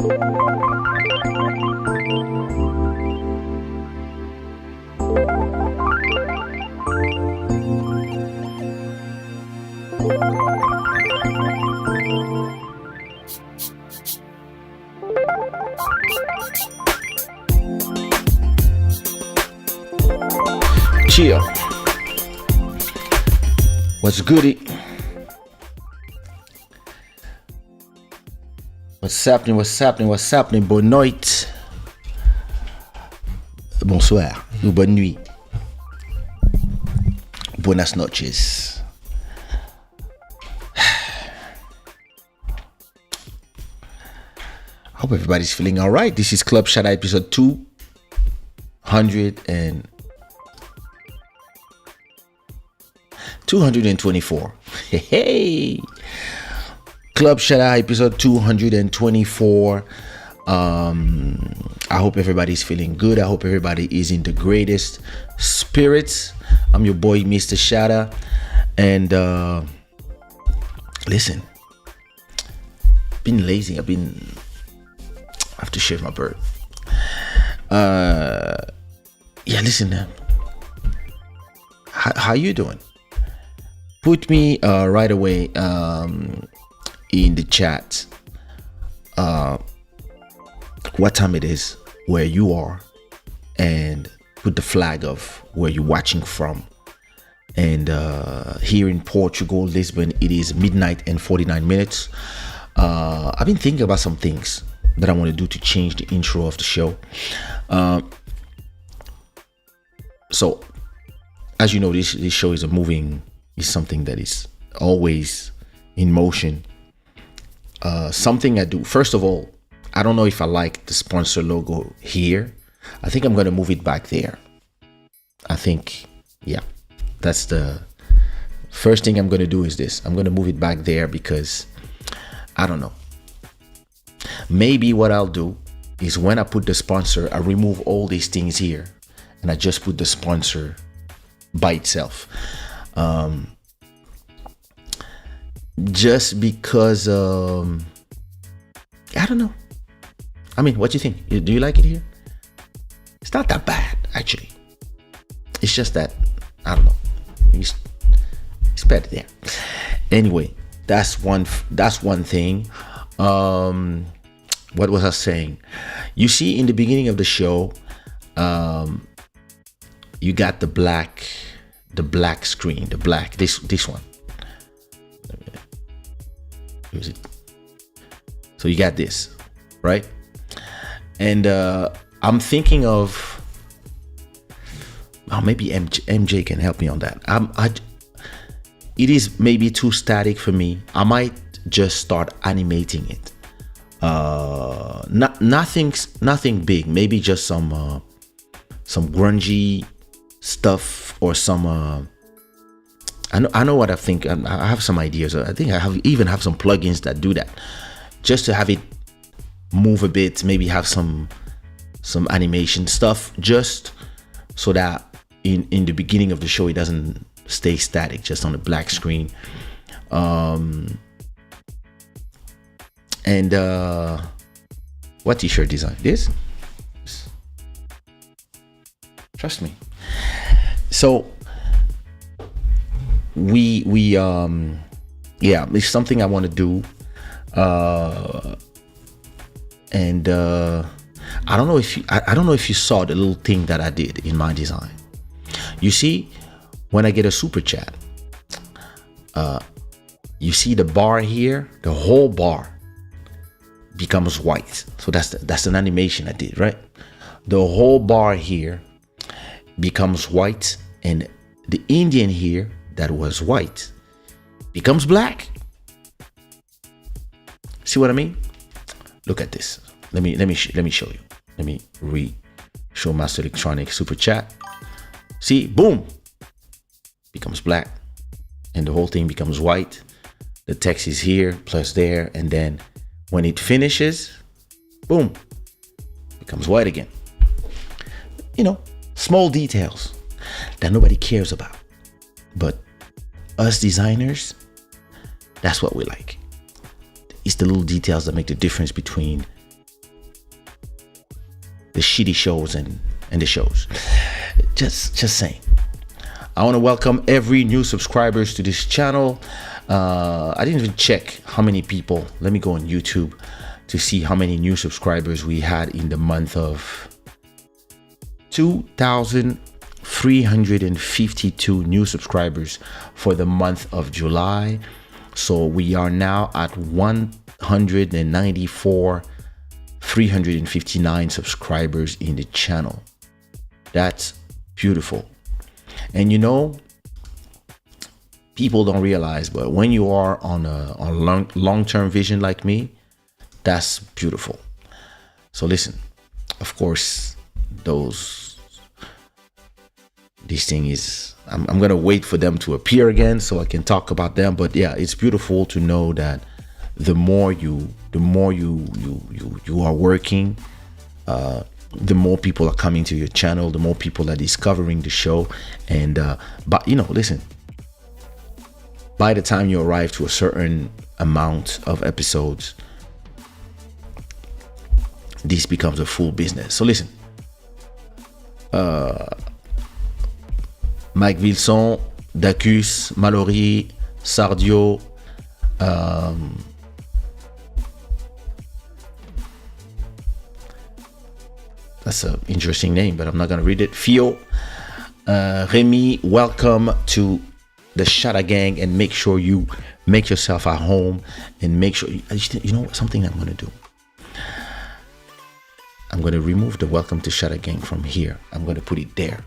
Chill. What's goody? What's happening? What's happening? What's happening? Bonne noite. Bonsoir. Ou bonne nuit. Buenas noches. Hope everybody's feeling all right. This is Club Shada episode 224. Hey, Club Shada episode 224. I hope everybody's feeling good. I hope everybody is in the greatest spirits. I'm your boy, Mr. Shada. And listen, been lazy. I have to shave my beard. Yeah, listen, how you doing? Put me right away in the chat what time it is, where you are, and put the flag of where you're watching from. And here in Portugal, Lisbon, it is midnight and 49 minutes. I've been thinking about some things that I want to do to change the intro of the show. So, as you know, this show is something that is always in motion. Something I do, first of all, I don't know if I like the sponsor logo here. I think I'm going to move it back there. I think, yeah, that's the first thing I'm going to do is this. I'm going to move it back there because I don't know. Maybe what I'll do is when I put the sponsor, I remove all these things here and I just put the sponsor by itself. Just because I don't know. I mean, what do you think? Do you like it here? It's not that bad, actually. It's just that I don't know. It's better there. Anyway, that's one thing. What was I saying? You see, in the beginning of the show, you got the black screen, this one. Use it. So you got this, right? And I'm thinking of, maybe MJ can help me on that. It is maybe too static for me. I might just start animating it. Nothing big. Maybe just some grungy stuff or some. I know what I think. I have some ideas. I think I even have some plugins that do that, just to have it move a bit. Maybe have some animation stuff, just so that in the beginning of the show it doesn't stay static, just on the black screen. And what t-shirt design? This? Trust me. So we yeah, it's something I want to do. And I don't know if you saw the little thing that I did in my design. You see, when I get a super chat, you see the bar here, the whole bar becomes white. So that's an animation I did, right? The whole bar here becomes white, and the Indian here that was white becomes black. See what I mean? Look at this. Let me show you. Let me show Master Electronic super chat. See, boom, becomes black, and the whole thing becomes white. The text is here plus there, and then when it finishes, boom, becomes white again. You know, small details that nobody cares about, but us designers, that's what we like. It's the little details that make the difference between the shitty shows and the shows. Just saying. I want to welcome every new subscribers to this channel. I didn't even check how many people. Let me go on YouTube to see how many new subscribers we had in the month of 2,352 new subscribers for the month of July. So we are now at 359 subscribers in the channel. That's beautiful. And you know, people don't realize, but when you are on a long-term vision like me, that's beautiful. So listen, of course, this thing is, I'm gonna wait for them to appear again so I can talk about them. But yeah, it's beautiful to know that the more you are working, the more people are coming to your channel, the more people are discovering the show. And but you know, listen, by the time you arrive to a certain amount of episodes, this becomes a full business. So listen, Mike Vilson, Dacus, Mallory, Sardio, that's an interesting name, but I'm not gonna read it. Fio, Remy, welcome to the Shada gang, and make sure you make yourself at home, and make sure you know something I'm gonna do. I'm gonna remove the welcome to Shada gang from here. I'm gonna put it there,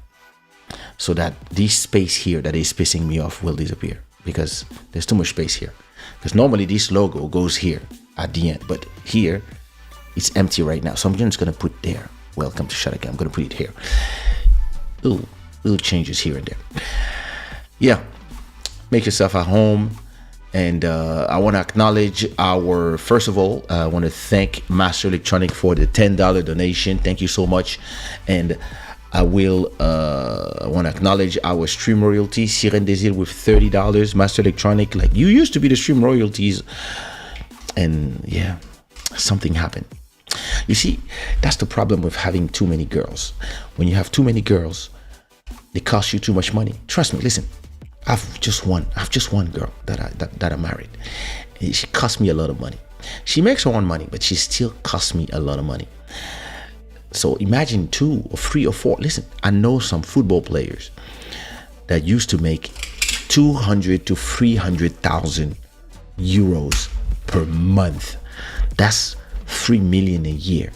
so that this space here that is pissing me off will disappear, because there's too much space here. Because normally this logo goes here at the end, but here it's empty right now. So I'm just gonna put there, welcome to Shada gang. I'm gonna put it here. Little changes here and there. Yeah, make yourself at home. And I want to acknowledge first of all, I want to thank Master Electronic for the $10 donation. Thank you so much. And I want to acknowledge our stream royalty, Siren Desil, with $30. Master Electronic, like, you used to be the stream royalties, and yeah, something happened. You see, that's the problem with having too many girls. When you have too many girls, they cost you too much money. Trust me, listen, I've just one girl that I married. She cost me a lot of money. She makes her own money, but she still costs me a lot of money. So imagine 2 or 3 or 4. Listen, I know some football players that used to make 200 to 300,000 euros per month. That's 3 million a year.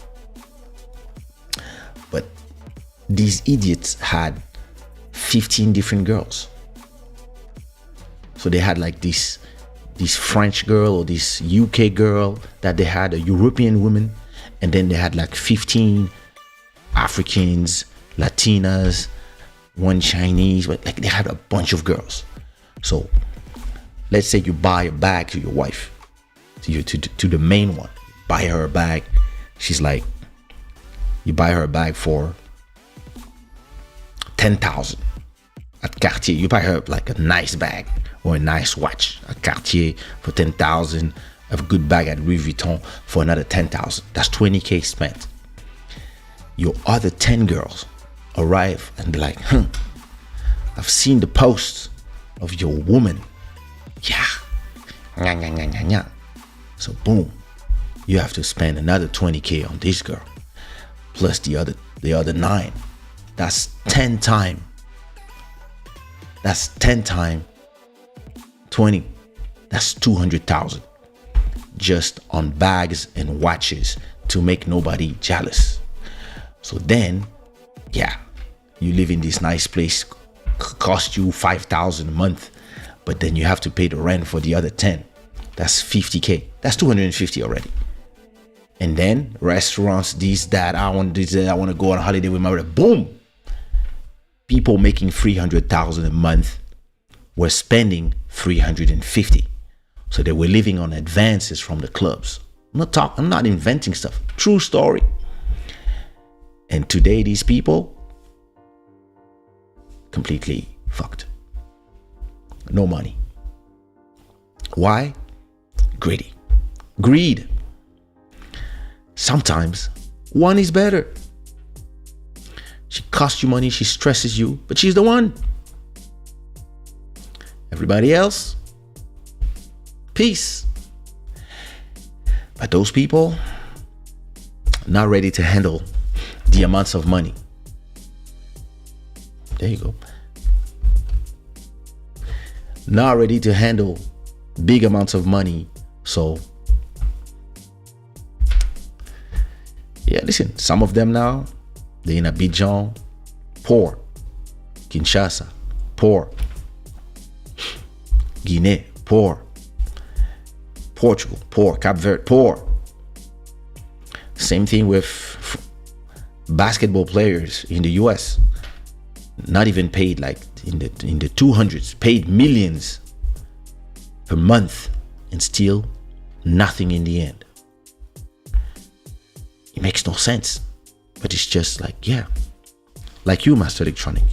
But these idiots had 15 different girls. So they had like this French girl or this UK girl, that they had a European woman, and then they had like 15 Africans, Latinas, one Chinese, but like they had a bunch of girls. So let's say you buy a bag to your wife, to the main one, buy her a bag. She's like, you buy her a bag for 10,000 at Cartier. You buy her like a nice bag or a nice watch at Cartier for 10,000, a good bag at Louis Vuitton for another 10,000. That's 20K spent. Your other 10 girls arrive and be like, I've seen the posts of your woman. Yeah. So boom, you have to spend another 20K on this girl, plus the other 9. That's 10 times. That's 10 times 20. That's 200,000 just on bags and watches to make nobody jealous. So then, yeah, you live in this nice place, cost you 5,000 a month, but then you have to pay the rent for the other 10. That's 50K. That's 250 already. And then restaurants, this, that, I want to go on holiday with my brother. Boom. People making 300,000 a month were spending 350. So they were living on advances from the clubs. I'm not inventing stuff. True story. And today these people completely fucked. No money. Why? Greed. Sometimes one is better. She costs you money, she stresses you, but she's the one. Everybody else, peace. But those people not ready to handle the amounts of money. There you go. Not ready to handle big amounts of money. So yeah, listen, some of them now, they're in Abidjan, poor. Kinshasa, poor. Guinea, poor. Portugal, poor. Cape Verde, poor. Same thing with basketball players in the US. Not even paid like in the 200s, paid millions per month, and still nothing in the end. It makes no sense. But it's just like, yeah, like you, Master Electronic.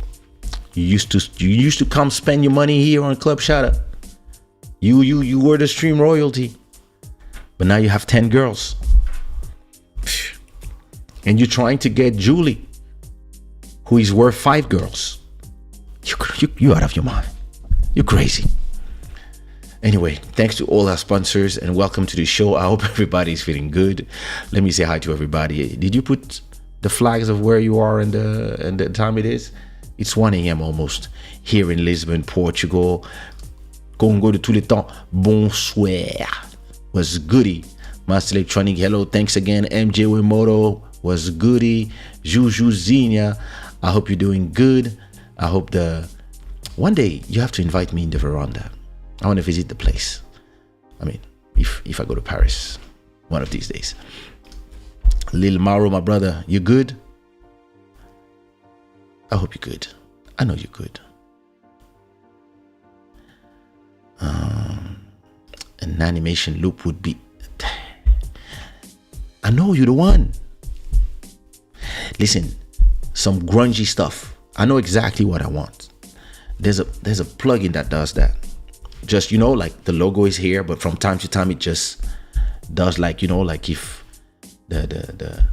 You used to come spend your money here on Club Shada. You were the stream royalty, but now you have 10 girls, and you're trying to get Julie, who is worth 5 girls. You out of your mind. You're crazy. Anyway, thanks to all our sponsors and welcome to the show. I hope everybody's feeling good. Let me say hi to everybody. Did you put the flags of where you are and the time it is? It's 1 a.m. almost here in Lisbon, Portugal. Congo de tous les temps. Bonsoir. Was goody. Master Electronic, hello. Thanks again. MJ Wimoto was goody. Juju Zinia, I hope you're doing good. I hope one day you have to invite me in the veranda. I want to visit the place. I mean, if I go to Paris one of these days. Lil Mauro, my brother, you good? I hope you're good. I know you're good. An animation loop would be... I know you're the one. Listen, some grungy stuff. I know exactly what I want. There's a plugin that does that. Just, like the logo is here, but from time to time it just does like, like if the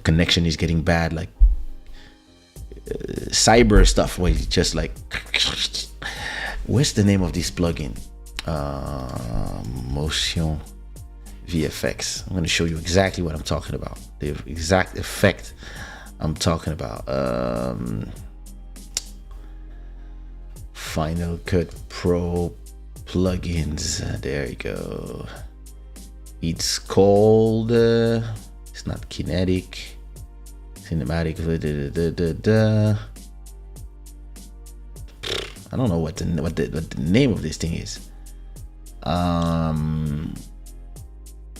connection is getting bad, like cyber stuff where it's just like... What's the name of this plugin? Motion VFX. I'm going to show you exactly what I'm talking about. The exact effect I'm talking about. Final Cut Pro plugins. There you go. It's called it's not kinetic, cinematic. I don't know what the name of this thing is.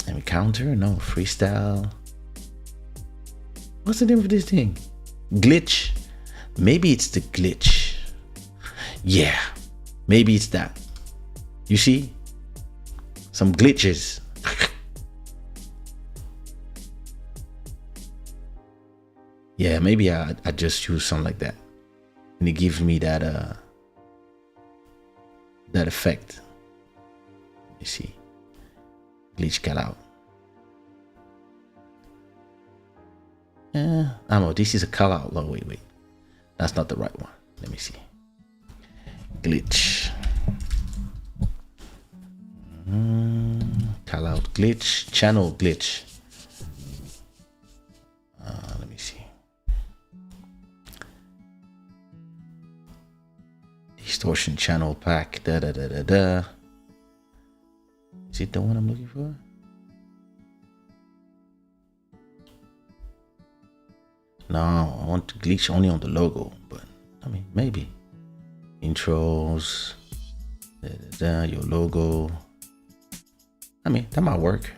Encounter? No, freestyle. What's the name of this thing? Glitch? Maybe it's the glitch. Yeah, maybe it's that. You see? Some glitches. Yeah, maybe I just use something like that. And it gives me that effect. You see? Glitch cut out. Yeah, I know this is a call out. Oh, wait. That's not the right one. Let me see. Glitch. Call out glitch. Channel glitch. Let me see. Distortion channel pack. Is it the one I'm looking for? No, I want to glitch only on the logo, but I mean, maybe. Intros, your logo. I mean, that might work.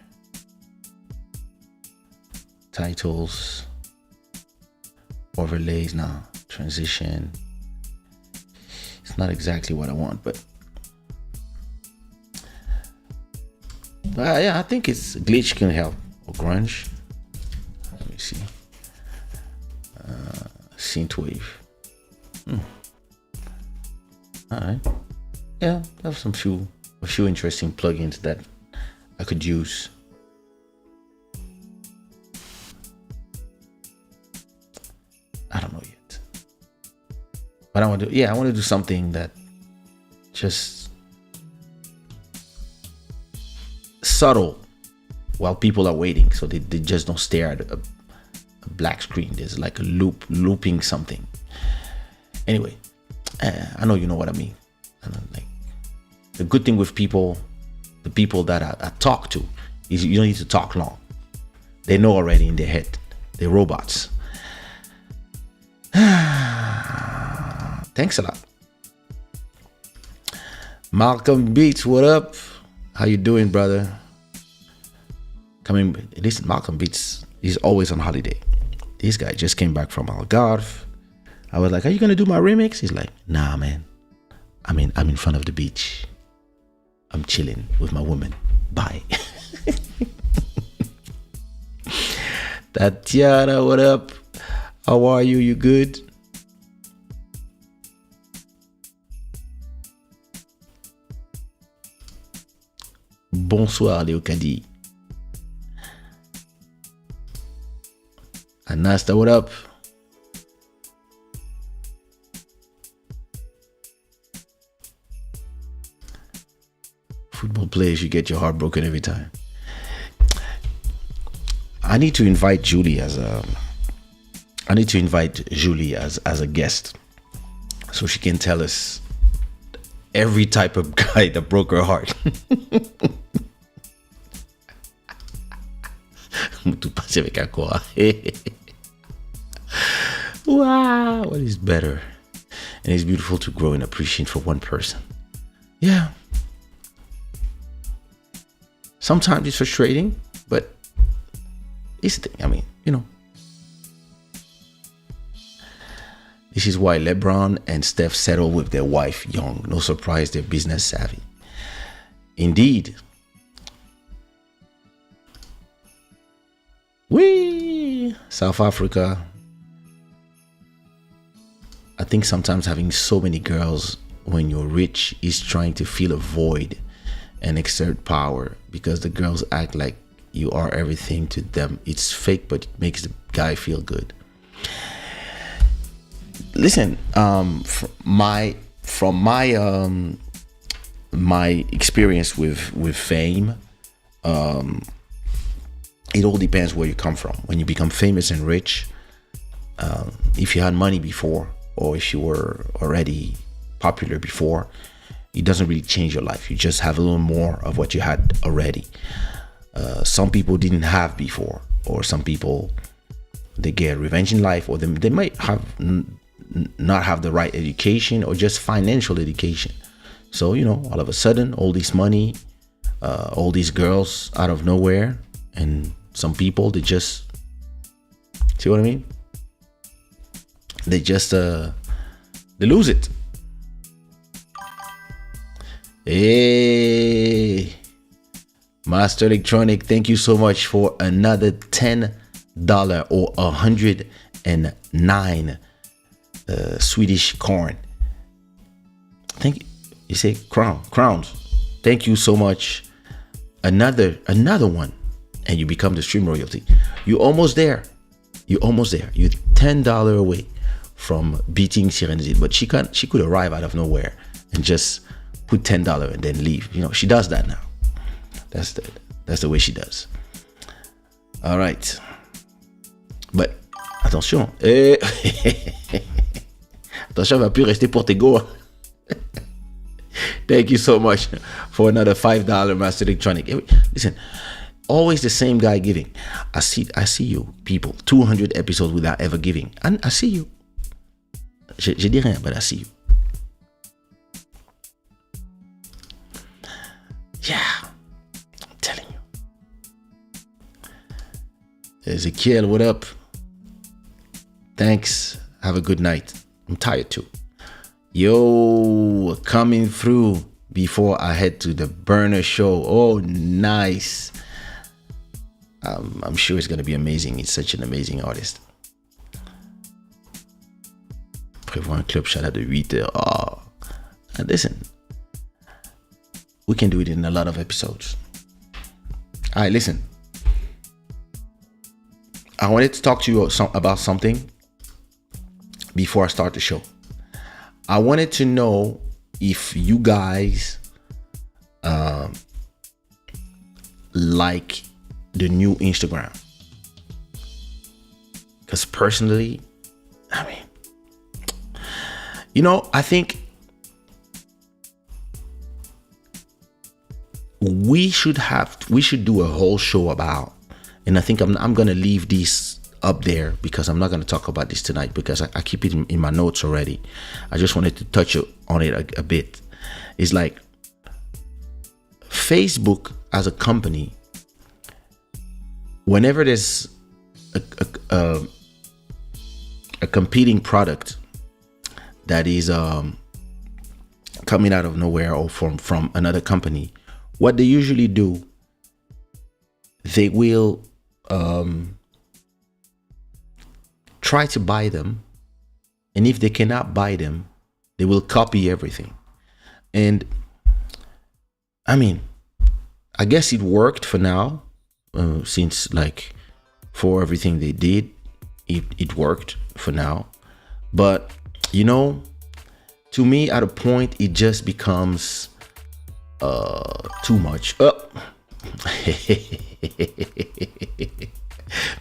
Titles, overlays, now transition. It's not exactly what I want, but yeah, I think it's glitch can help. Or grunge. Let me see. Synthwave. All right. Yeah, I have a few interesting plugins that I could use. I don't know yet. But I want to, yeah, I want to do something that just subtle while people are waiting, so they just don't stare at a black screen. There's like a looping something. Anyway, I know you know what I mean. Like, the good thing with people, the people that I talk to, is you don't need to talk long. They know already in their head. They're robots. Thanks a lot. Malcolm Beats, what up? How you doing, brother? Listen, Malcolm Beats, he's always on holiday. This guy just came back from Algarve. I was like, are you gonna do my remix? He's like, nah, man. I'm in front of the beach. I'm chilling with my woman. Bye. Tatiana, what up? How are you? You good? Bonsoir, Léo Kadi. Anasta, what up? Football players, you get your heart broken every time. I need to invite Julie as a guest, so she can tell us every type of guy that broke her heart. Wow, what is better? And it's beautiful to grow and appreciate for one person. Yeah. Sometimes it's frustrating, but it's the thing. I mean, you know. This is why LeBron and Steph settled with their wife young. No surprise, they're business savvy. Indeed. Whee! South Africa. I think sometimes having so many girls when you're rich is trying to fill a void and exert power, because the girls act like you are everything to them. It's fake, but it makes the guy feel good. Listen, from my experience with fame, it all depends where you come from. When you become famous and rich, if you had money before, or if you were already popular before, it doesn't really change your life. You just have a little more of what you had already. Some people didn't have before, or some people, they get revenge in life, or they might have not have the right education, or just financial education. So, you know, all of a sudden, all this money, all these girls out of nowhere, and some people, they just, see what I mean? They just, they lose it. Hey, Master Electronic, thank you so much for another $10 or 109 Swedish corn. Thank you. You say crowns. Thank you so much. Another one, and you become the stream royalty. You're almost there. You're $10 away from beating Serenity, but she could arrive out of nowhere and just put $10 and then leave. You know, she does that now. That's the way she does. All right. But attention. Attention, va plus rester pour tes go. Thank you so much for another $5 Master Electronic. Listen, always the same guy giving. I see you, people. 200 episodes without ever giving. And I see you. Je dis rien, but I see you. Yeah, I'm telling you. Ezekiel, what up? Thanks. Have a good night. I'm tired too. Yo, coming through before I head to the Burner show. Oh, nice. I'm sure it's going to be amazing. It's such an amazing artist. Prévois un club Shada de 8 heures. Oh, and listen, we can do it in a lot of episodes. All right, listen. I wanted to talk to you about something before I start the show. I wanted to know if you guys like the new Instagram. Because personally, I mean, I think we should do a whole show about, and I think I'm gonna leave this up there because I'm not gonna talk about this tonight because I keep it in my notes already. I just wanted to touch on it a bit. It's like Facebook as a company, whenever there's a competing product that is coming out of nowhere or from another company, what they usually do, they will try to buy them, and if they cannot buy them, they will copy everything. And I mean, I guess it worked for now, since like for everything they did, it worked for now. But to me, at a point, it just becomes too much.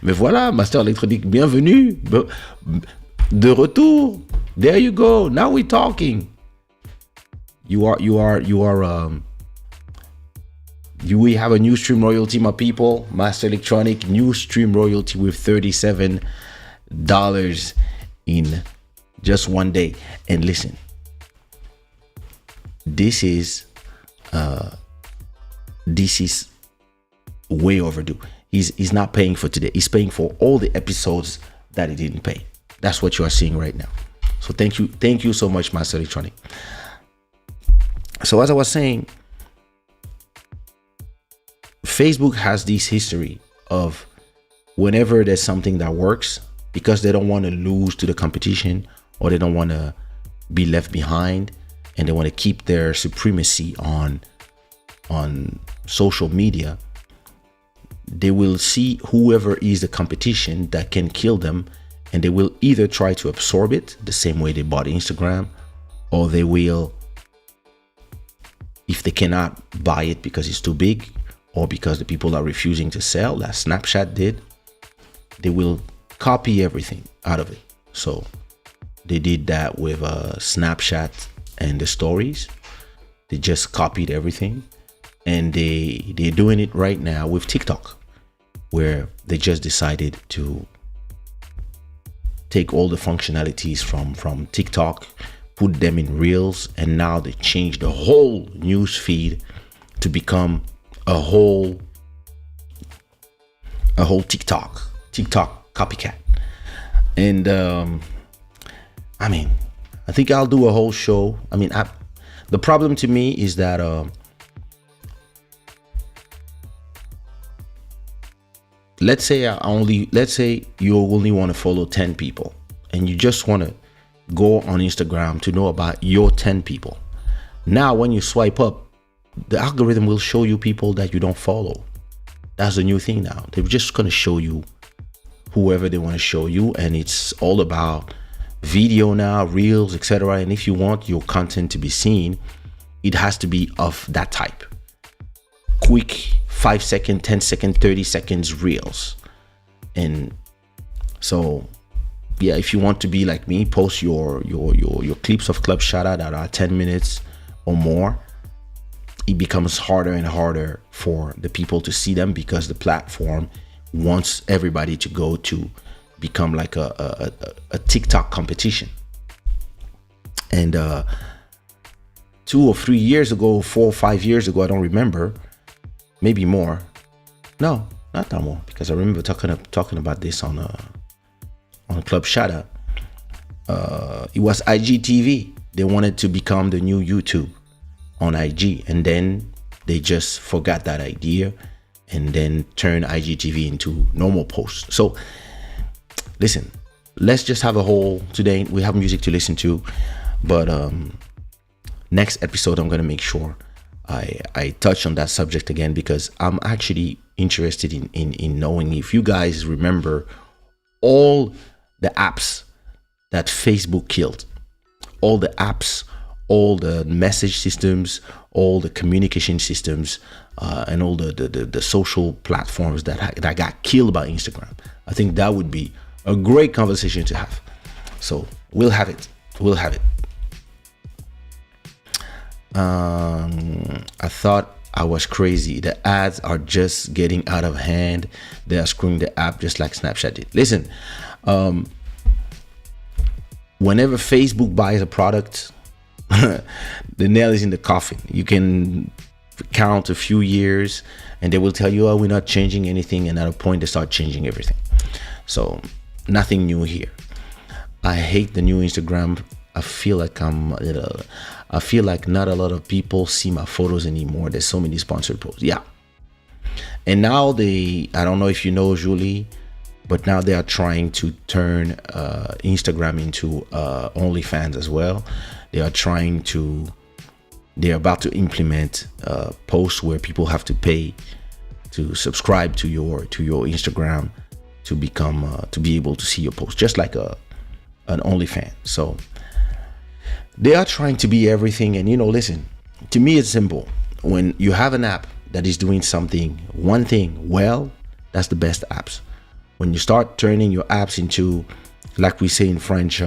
Mais voilà, Master Electronic, bienvenue. De retour. There you go. Now we're talking. We have a new stream royalty, my people. Master Electronic, new stream royalty with $37 in just one day. And listen, this is way overdue. He's not paying for today. He's paying for all the episodes that he didn't pay. That's what you are seeing right now. So thank you so much, Master Electronic. So as I was saying, Facebook has this history of whenever there's something that works, because they don't want to lose to the competition, or they don't want to be left behind, and they want to keep their supremacy on social media, they will see whoever is the competition that can kill them, and they will either try to absorb it the same way they bought Instagram, or they will, if they cannot buy it because it's too big, or because the people are refusing to sell, that Snapchat did, they will copy everything out of it. So they did that with Snapchat and the stories. They just copied everything. And they're doing it right now with TikTok, where they just decided to take all the functionalities from TikTok, put them in Reels, and now they changed the whole news feed to become a whole TikTok copycat. And I mean, I think I'll do a whole show. I mean, the problem to me is that let's say you only want to follow 10 people, and you just want to go on Instagram to know about your 10 people. Now when you swipe up, the algorithm will show you people that you don't follow. That's the new thing now. They're just going to show you whoever they want to show you, and it's all about video now, Reels, etc. And if you want your content to be seen, it has to be of that type. Quick 5 second, 10 second, 30 seconds Reels. And so yeah, if you want to be like me, post your clips of Club Shada that are 10 minutes or more. It becomes harder and harder for the people to see them, because the platform wants everybody to go to become like a TikTok competition. And 2 or 3 years ago, 4 or 5 years ago, I don't remember, maybe more. No, not that more, because I remember talking about this on Club Shada. It was IGTV. They wanted to become the new YouTube on IG, and then they just forgot that idea and then turned IGTV into normal posts. So listen, let's just have a whole today. We have music to listen to, but next episode I'm gonna make sure I touch on that subject again, because I'm actually interested in knowing if you guys remember all the apps that Facebook killed, all the apps, all the message systems, all the communication systems, and all the social platforms that got killed by Instagram. I think that would be a great conversation to have. So we'll have it. We'll have it. I thought I was crazy. The ads are just getting out of hand. They are screwing the app just like Snapchat did. Listen, whenever Facebook buys a product, the nail is in the coffin. You can count a few years and they will tell you, oh, we're not changing anything. And at a point, they start changing everything. So nothing new here. I hate the new Instagram. I feel like I feel like not a lot of people see my photos anymore. There's so many sponsored posts. Yeah. And now I don't know if you know, Julie, but now they are trying to turn Instagram into OnlyFans as well. They're about to implement posts where people have to pay to subscribe to your Instagram to be able to see your post, just like an OnlyFans. So they are trying to be everything. And listen, to me it's simple. When you have an app that is doing one thing well, that's the best apps. When you start turning your apps into, like we say in French,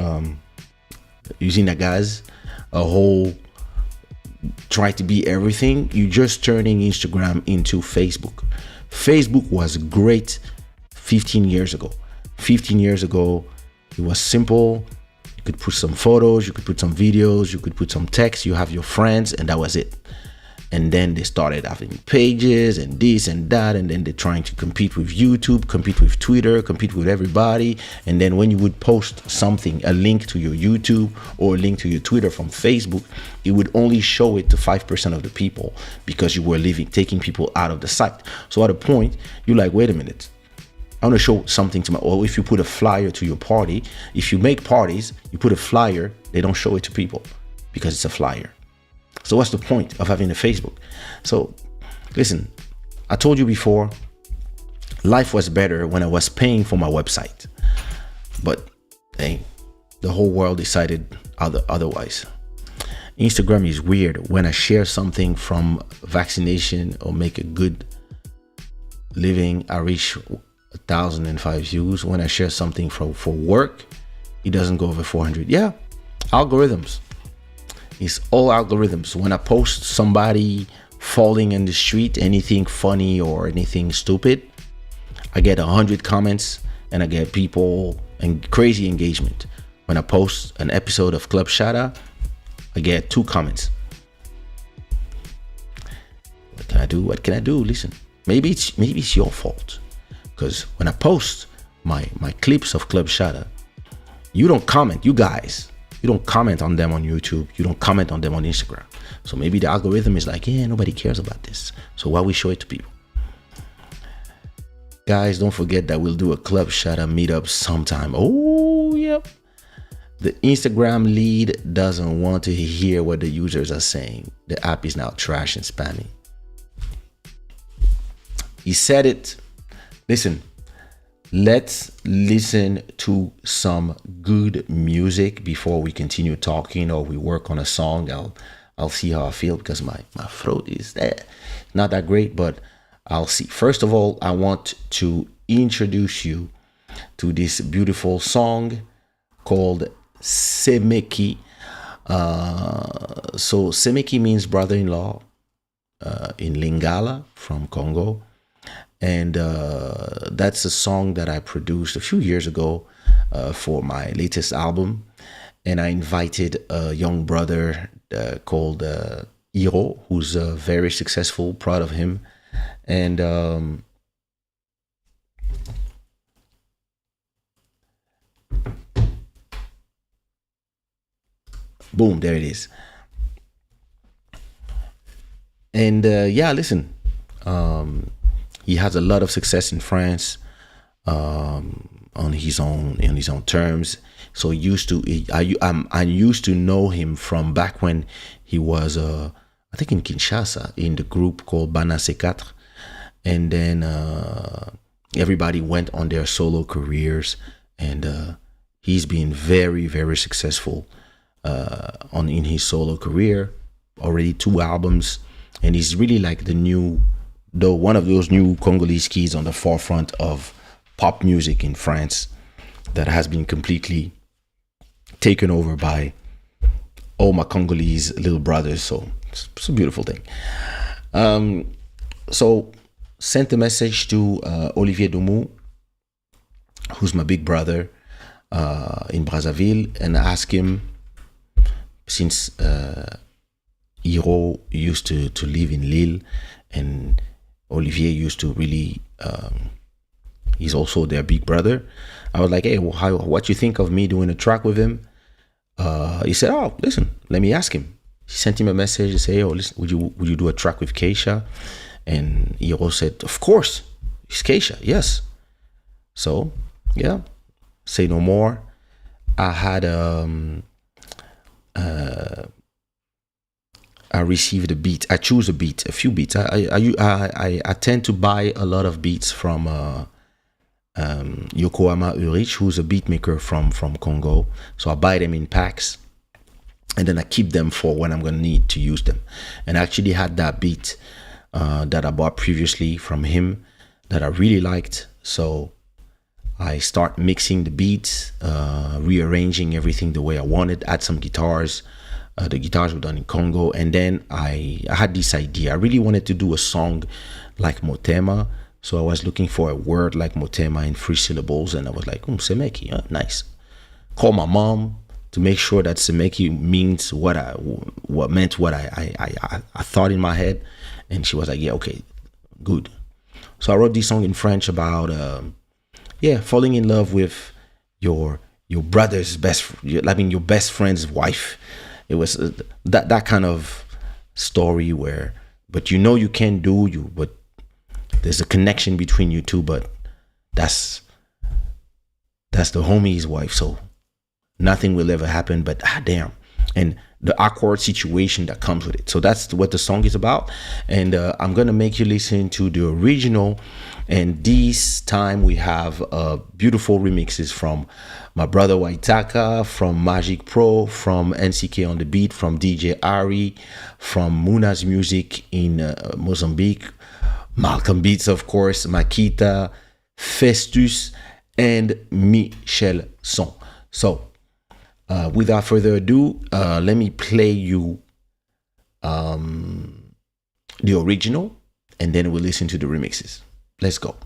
using a gaz, a whole, try to be everything, you're just turning Instagram into Facebook. Facebook was great 15 years ago. 15 years ago, it was simple. You could put some photos, you could put some videos, you could put some text, you have your friends, and that was it. And then they started having pages and this and that, and then they're trying to compete with YouTube, compete with Twitter, compete with everybody. And then when you would post something, a link to your YouTube or a link to your Twitter from Facebook, it would only show it to 5% of the people because you were taking people out of the site. So at a point, you're like, wait a minute, I want to show something to or if you put a flyer to your party, if you make parties, you put a flyer, they don't show it to people because it's a flyer. So what's the point of having a Facebook? So listen, I told you before, life was better when I was paying for my website. But hey, the whole world decided otherwise. Instagram is weird. When I share something from vaccination or make a good living, I reach 1,005 views. When I share something for work, it doesn't go over 400. Yeah, algorithms. It's all algorithms. When I post somebody falling in the street, anything funny or anything stupid, I get 100 comments and I get people and crazy engagement. When I post an episode of Club Shada, I get 2 comments. What can I do? What can I do? Listen, maybe it's your fault. Because when I post my clips of Club Shada, you don't comment, you guys. You don't comment on them on YouTube. You don't comment on them on Instagram. So maybe the algorithm is like, yeah, nobody cares about this. So why we show it to people? Guys, don't forget that we'll do a Club Shada meetup sometime. Oh, yep. The Instagram lead doesn't want to hear what the users are saying. The app is now trash and spammy. He said it. Listen. Let's listen to some good music before we continue talking or we work on a song. I'll see how I feel because my throat is not that great, but I'll see. First of all, I want to introduce you to this beautiful song called Semeki. So Semeki means brother-in-law in Lingala from Congo. And that's a song that I produced a few years ago for my latest album. And I invited a young brother called Hiro, who's very successful, proud of him. And boom, there it is. And yeah, listen. He has a lot of success in France on his own terms. So I used to know him from back when he was I think in Kinshasa in the group called Bana C4, and then everybody went on their solo careers, and he's been very, very successful on in his solo career. Already 2 albums, and he's really like one of those new Congolese kids on the forefront of pop music in France that has been completely taken over by all my Congolese little brothers. So it's a beautiful thing. So sent a message to Olivier Doumou, who's my big brother in Brazzaville, and asked him, since Hiro used to live in Lille, and Olivier used to really, he's also their big brother. I was like, hey, what you think of me doing a track with him? He said, oh, listen, let me ask him. He sent him a message to say, oh, listen, would you do a track with Kaysha? And Hiro said, of course, it's Kaysha, yes. So, yeah, say no more. I had I received a beat. I choose a few beats. I tend to buy a lot of beats from Yokohama Ulrich, who's a beat maker from Congo. So I buy them in packs, and then I keep them for when I'm gonna need to use them. And I actually had that beat that I bought previously from him that I really liked. So I start mixing the beats, rearranging everything the way I wanted, add some guitars. The guitars were done in Congo, and then I had this idea. I really wanted to do a song like Motema, so I was looking for a word like Motema in 3 syllables, and I was like, Semeki, nice. Call my mom to make sure that Semeki means what I thought in my head, and she was like, yeah, okay, good. So I wrote this song in French about falling in love with your brother's your best friend's wife. It was that kind of story where, but you can't do you, but there's a connection between you two, but that's the homie's wife, so nothing will ever happen, but damn. And the awkward situation that comes with it. So that's what the song is about. And I'm gonna make you listen to the original, and this time we have beautiful remixes from my brother Waitaka, from Magic Pro, from NCK on the Beat, from DJ Ari, from Muna's Music in Mozambique, Malcolm Beats, of course, Makita, Festus, and Michel Son. So without further ado, let me play you the original, and then we'll listen to the remixes. Let's go.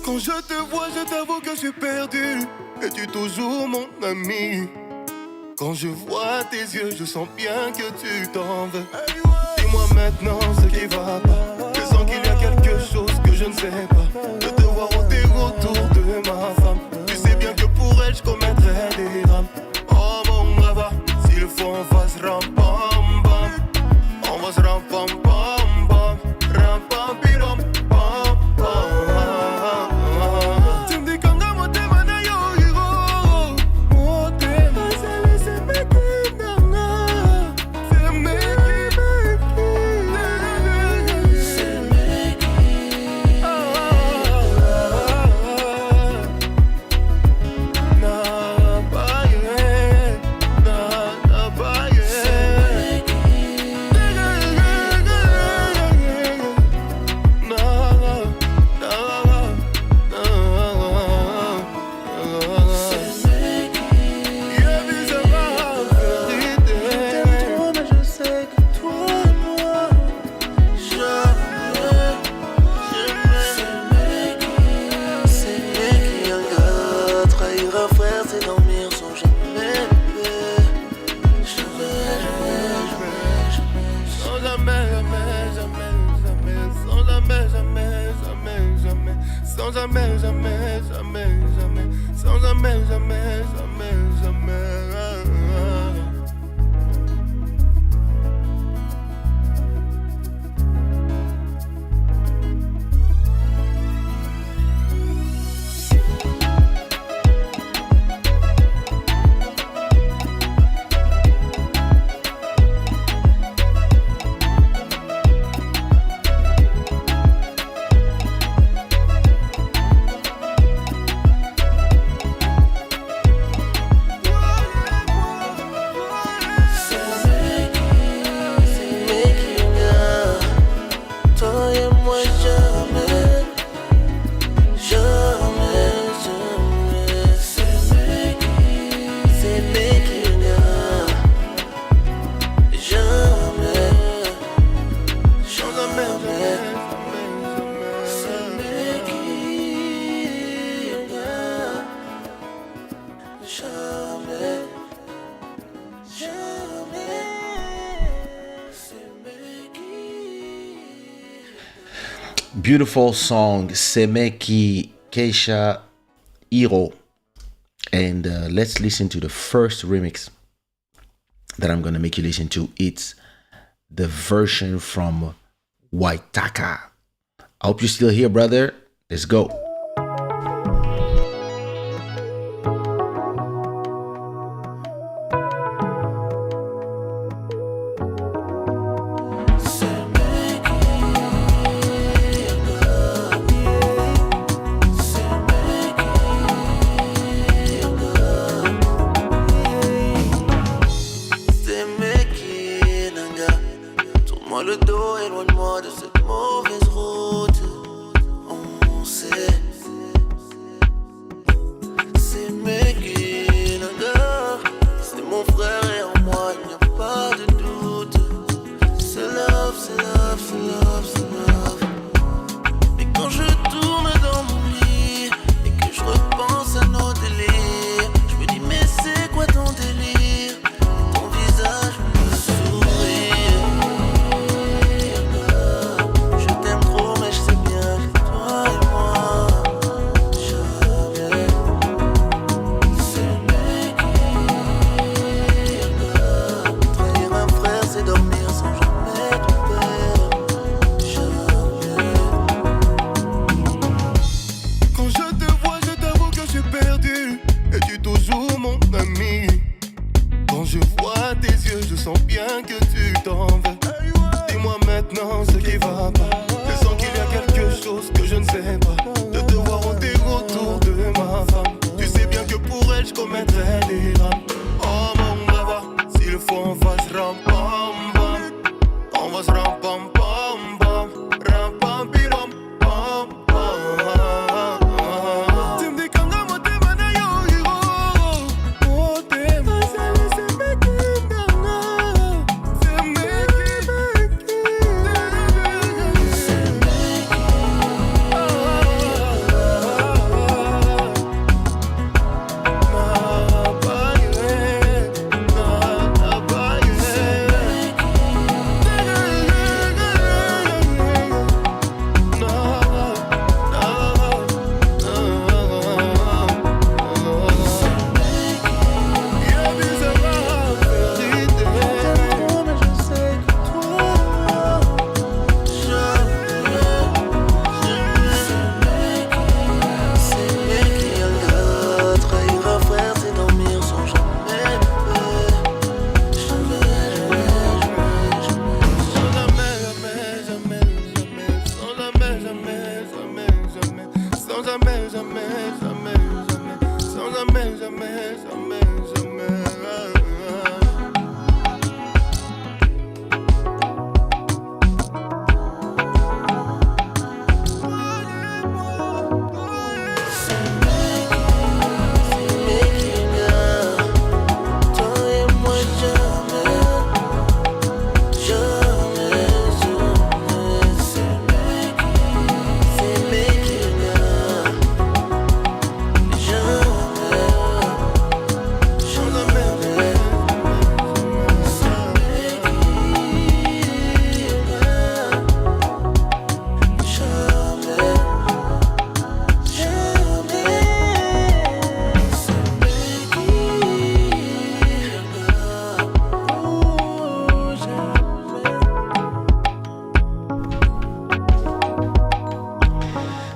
Quand je te vois, je t'avoue que je suis perdu. Es-tu toujours mon ami? Quand je vois tes yeux, je sens bien que tu t'en veux. Dis-moi maintenant ce qui va pas. Je sens qu'il y a quelque chose que je ne sais pas. De te voir ôter autour de ma femme. Tu sais bien que pour elle, je commettrais des drames. Oh mon brava, s'il faut on va se ram pam pam. On va se ram pam pam pam. Ram pam pam pam pam. sans jamais, jamais, jamais, jamais, sans jamais, jamais, jamais, jamais. Beautiful song, Semeki Kaysha, Hiro. And let's listen to the first remix that I'm gonna make you listen to. It's the version from Waitaka. I hope you're still here, brother. Let's go. Le dos, éloigne-moi de cette mauvaise route. On sait, c'est Semeki, c'est mon frère et en moi il n'y a pas de doute. C'est love, c'est love, c'est love, c'est love. Mais quand je tourne dans mon lit et que je repense à nos délires, je me dis mais c'est quoi ton délire? Et ton visage me sourit. Sans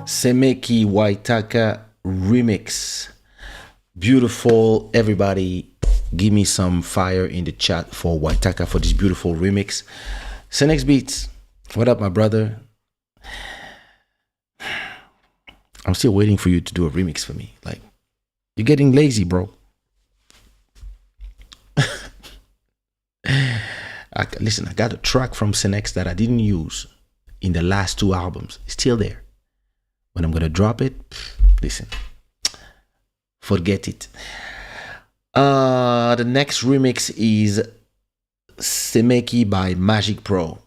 Semeki Waitaka Remix. Beautiful. Everybody, give me some fire in the chat for Waitaka for this beautiful remix. Senex Beats, what up, my brother? I'm still waiting for you to do a remix for me. Like, you're getting lazy, bro. Listen, I got a track from Senex that I didn't use in the last 2 albums. It's still there. When I'm gonna drop it, listen, forget it. The next remix is Semeki by Magic Pro.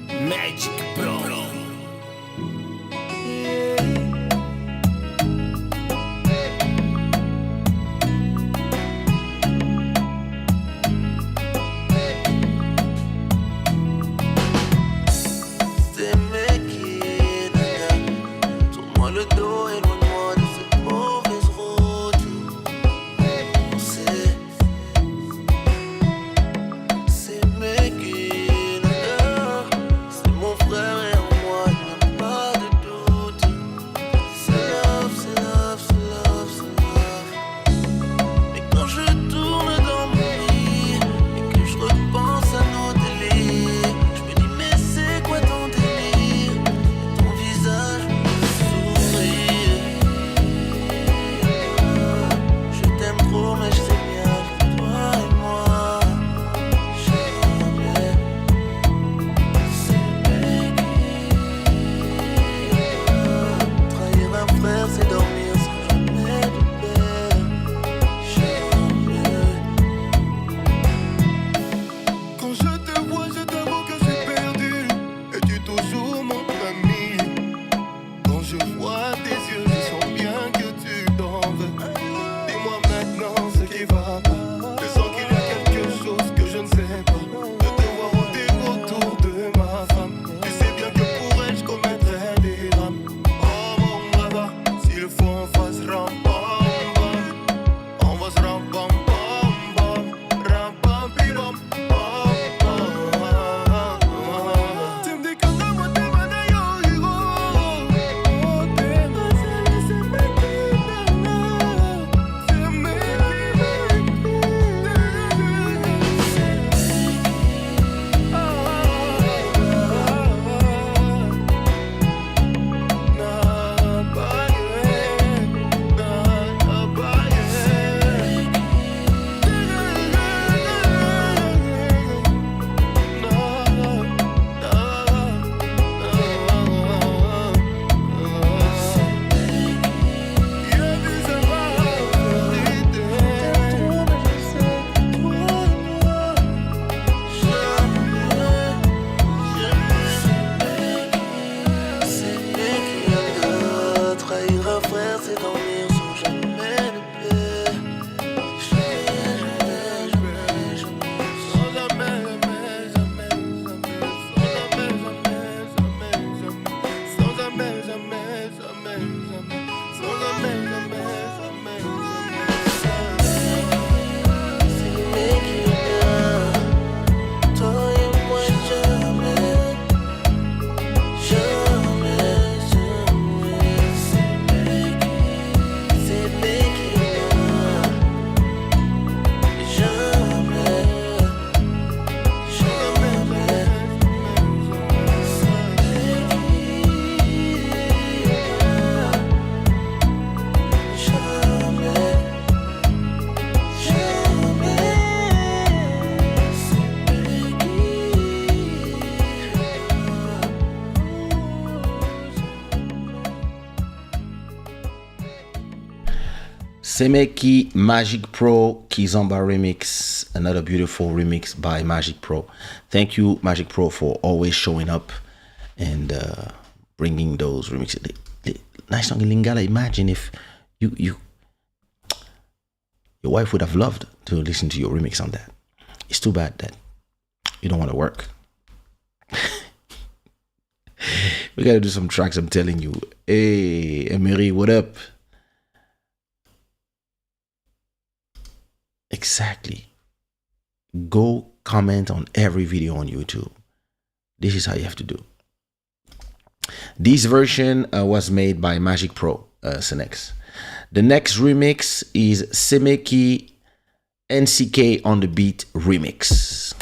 Magic Pro. Semeki Magic Pro Kizomba remix, another beautiful remix by Magic Pro. Thank you, Magic Pro, for always showing up and bringing those remixes. Nice song in Lingala. Imagine if your wife would have loved to listen to your remix on that. It's too bad that you don't want to work. We gotta do some tracks, I'm telling you. Hey, Emery, what up? Exactly. go comment on every video on YouTube. This is how you have to do. This version was made by Magic Pro Senex. The next remix is Semeki NCK on the Beat remix.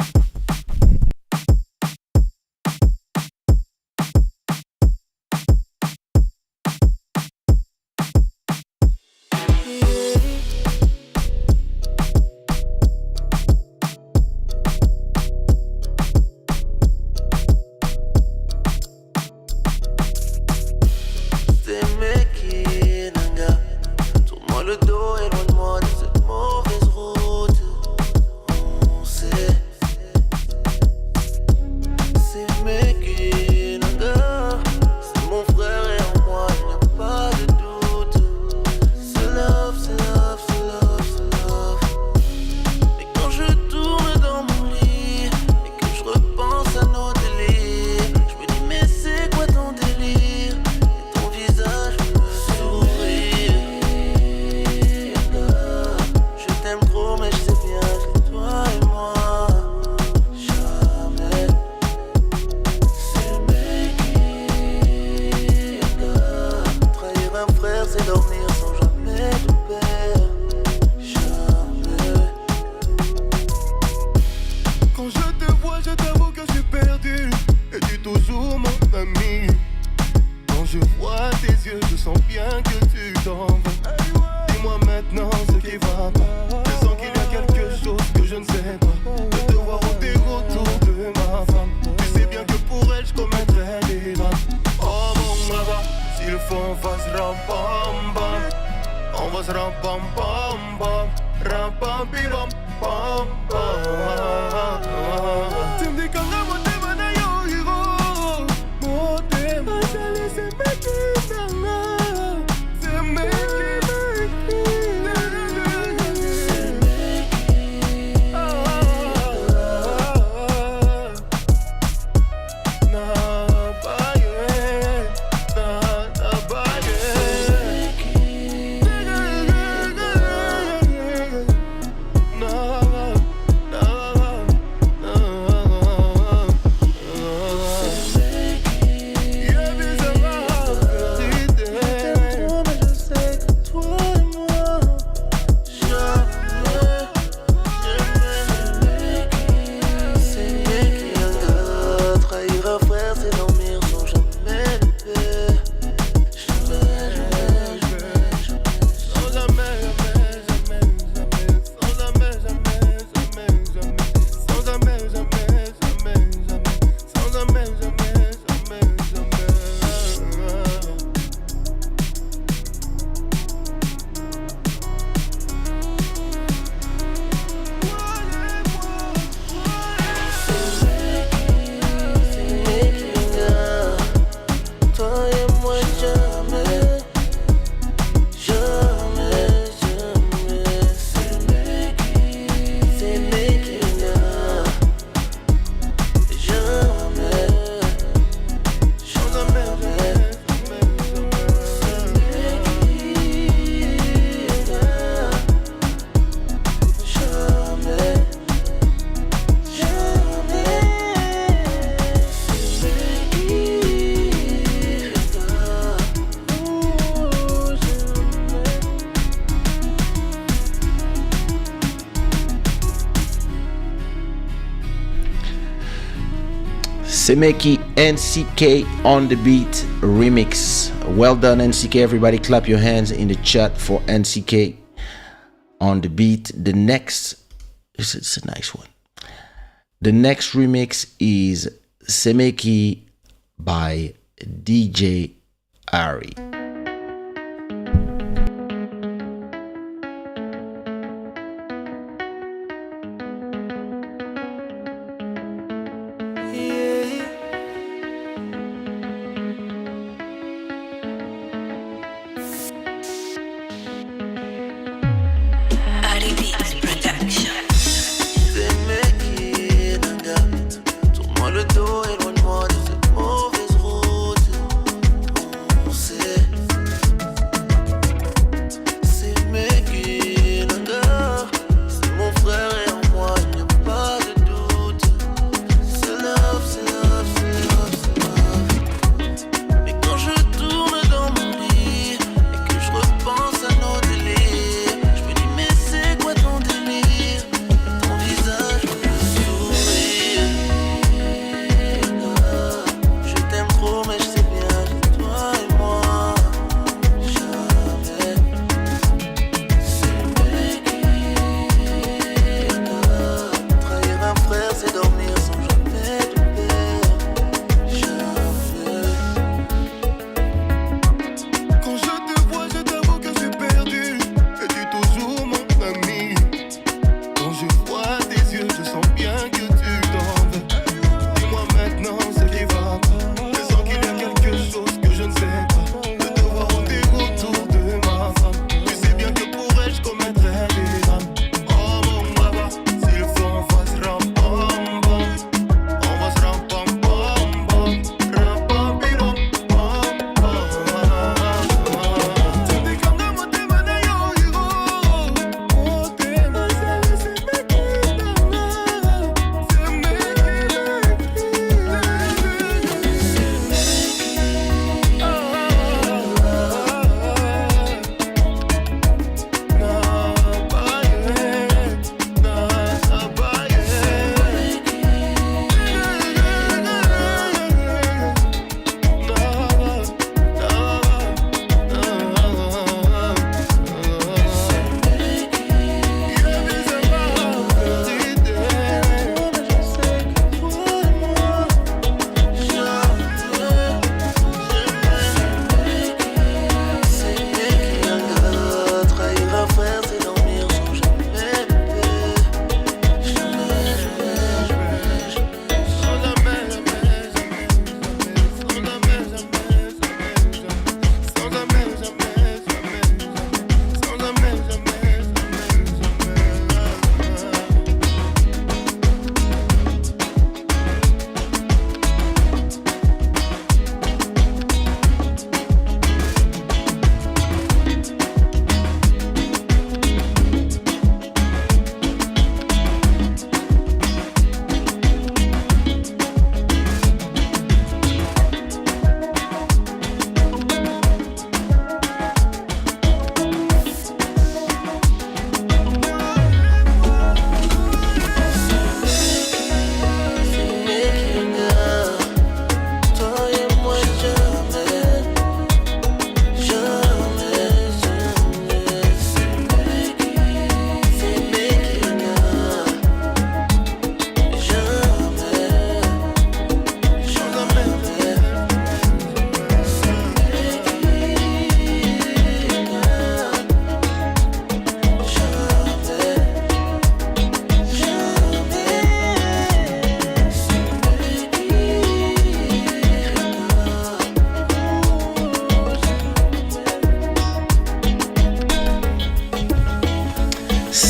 Semeki NCK on the Beat remix. Well done, NCK. Everybody clap your hands in the chat for NCK on the Beat. The next, it's a nice one. The next remix is Semeki by DJ Ari. Pas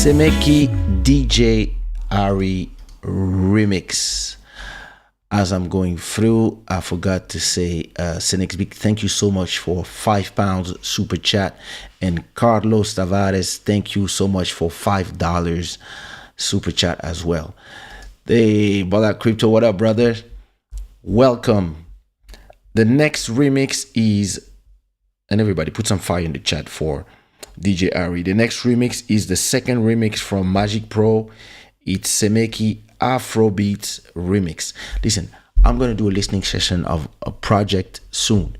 Semeki DJ Ari Remix. As I'm going through, I forgot to say, Cynics Big, thank you so much for £5 super chat. And Carlos Tavares, thank you so much for $5 super chat as well. Hey, Bala Crypto, what up, brother? Welcome. The next remix is, and everybody put some fire in the chat for DJ Ari. The next remix is the second remix from Magic Pro. It's Semeki Afrobeats remix. Listen, I'm gonna do a listening session of a project soon.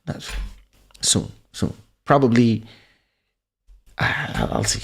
Not soon. Probably I'll see.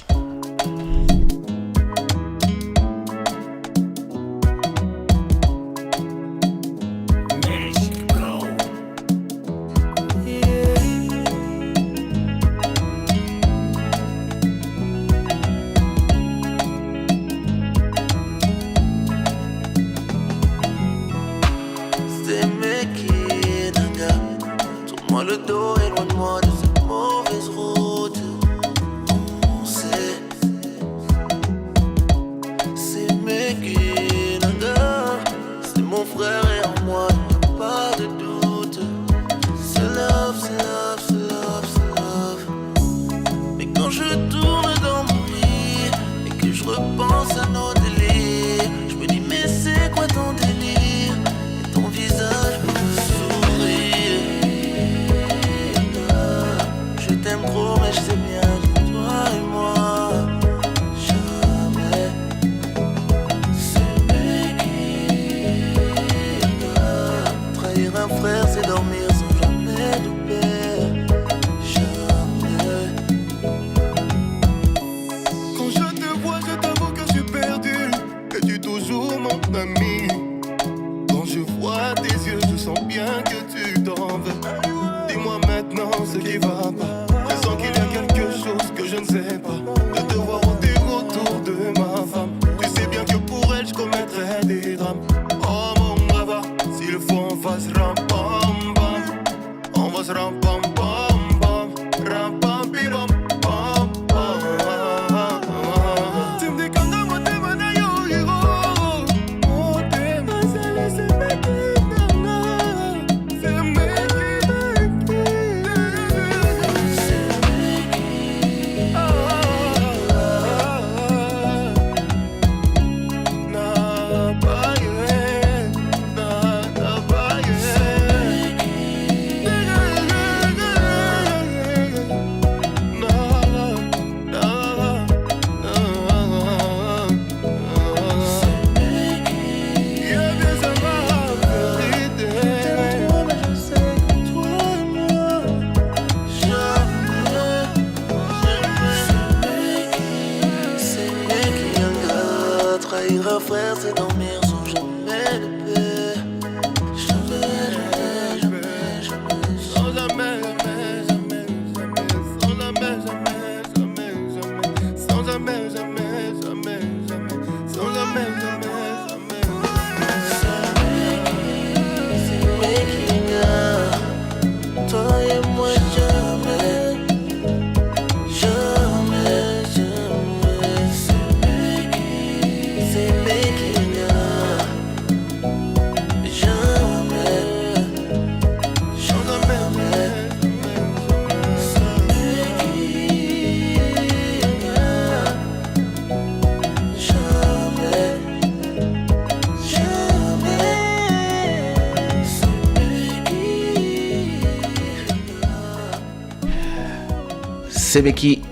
Semeki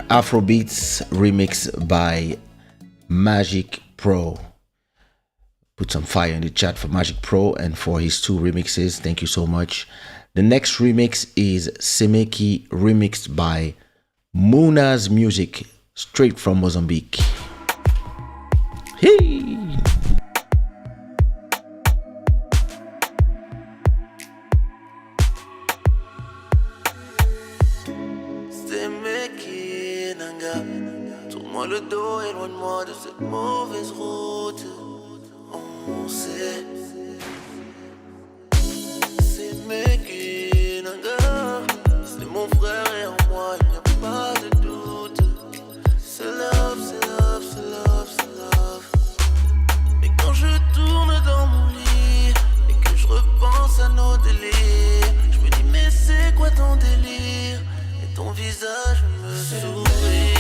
Afrobeats remix by Magic Pro. Put some fire in the chat for Magic Pro and for his two remixes. Thank you so much. The next remix is Semeki remixed by Muna's Music, straight from Mozambique. Hey! Tourne-moi le dos, éloigne-moi de cette mauvaise route. On sait, c'est Semeki c'est mon frère et en moi il n'y a pas de doute. C'est love, délire. Je me dis mais c'est quoi ton délire? Et ton visage me sourit.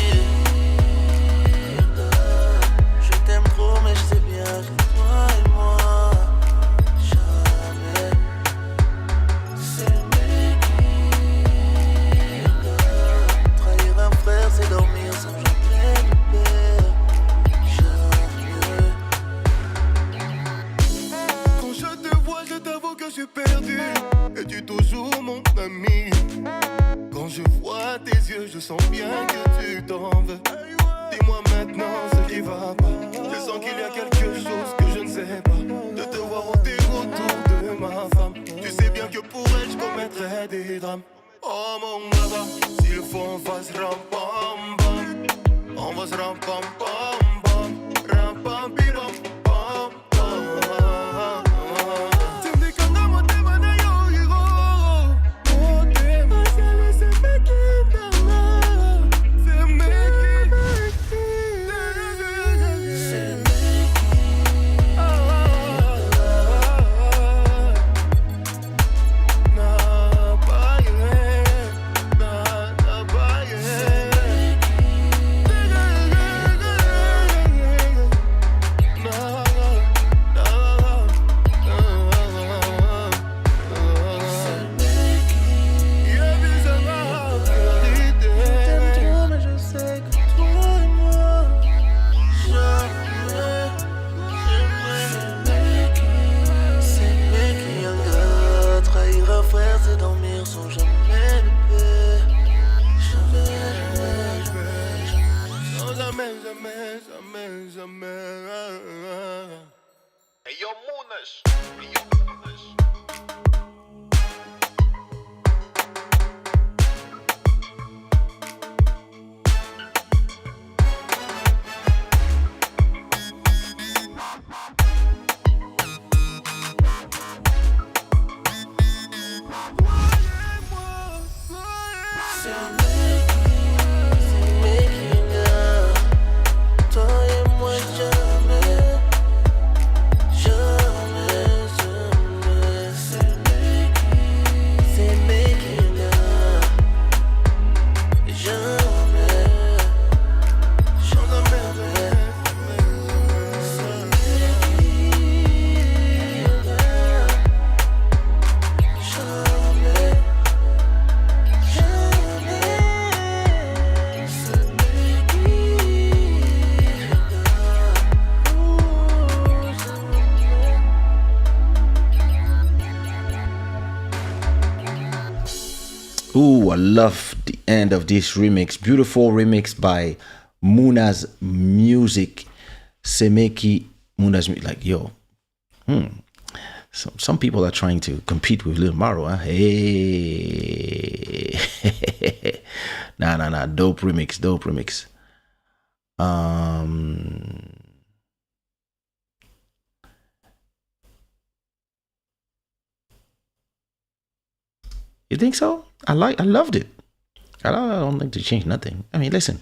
Je t'aime trop mais je sais bien que toi et moi jamais. Semeki, trahir un frère c'est dormir sans jamais de peur. Jamais. Quand je te vois, je t'avoue que je suis perdu. Es-tu toujours mon ami? Quand je vois tes yeux, je sens bien que tu t'en veux. Dis-moi maintenant ce qui va pas. Je sens qu'il y a quelque chose que je ne sais pas. De te voir au déroutour de ma femme. Tu sais bien que pour elle, je commettrais des drames. Oh mon baba, s'il faut on fasse ram pam pam. On va se ram pam pam pam. Ram pam pam pam pam. Tu me dis que non, moi t'es mon hiro. Oh t'es ma seule, c'est Semeki Dama. Ooh, I love the end of this remix. Beautiful remix by Muna's Music. Semeki Muna's Music. Like, yo. Some people are trying to compete with Lil Maro, huh? Hey. Nah. Dope remix. You think so? I loved it. I don't like to change nothing. I mean, listen.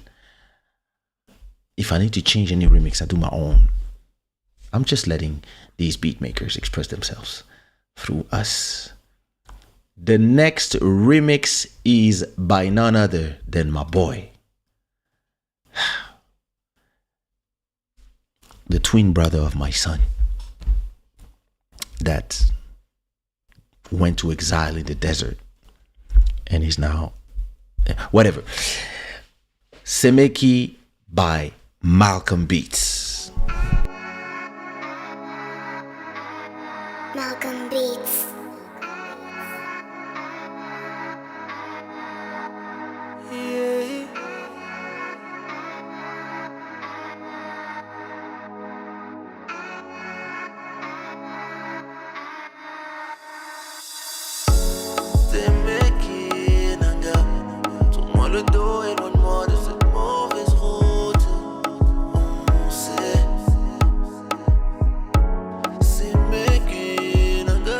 If I need to change any remix, I do my own. I'm just letting these beat makers express themselves through us. The next remix is by none other than my boy, the twin brother of my son, that went to exile in the desert and is now whatever. Semeki by Malcolm Beats. Malcolm Beats. Yeah. Semeki Nanga, tourne-moi le dos, éloigne-moi de cette mauvaise route. On sait. Semeki Nanga.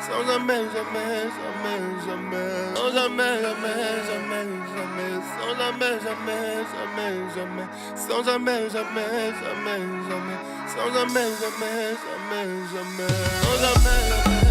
Sans jamais, jamais, jamais, jamais. Sans jamais, jamais, jamais, jamais. Sans jamais, jamais, jamais, jamais. Sans jamais, jamais, jamais, jamais. Sans jamais, jamais, jamais, jamais. Sans jamais, jamais.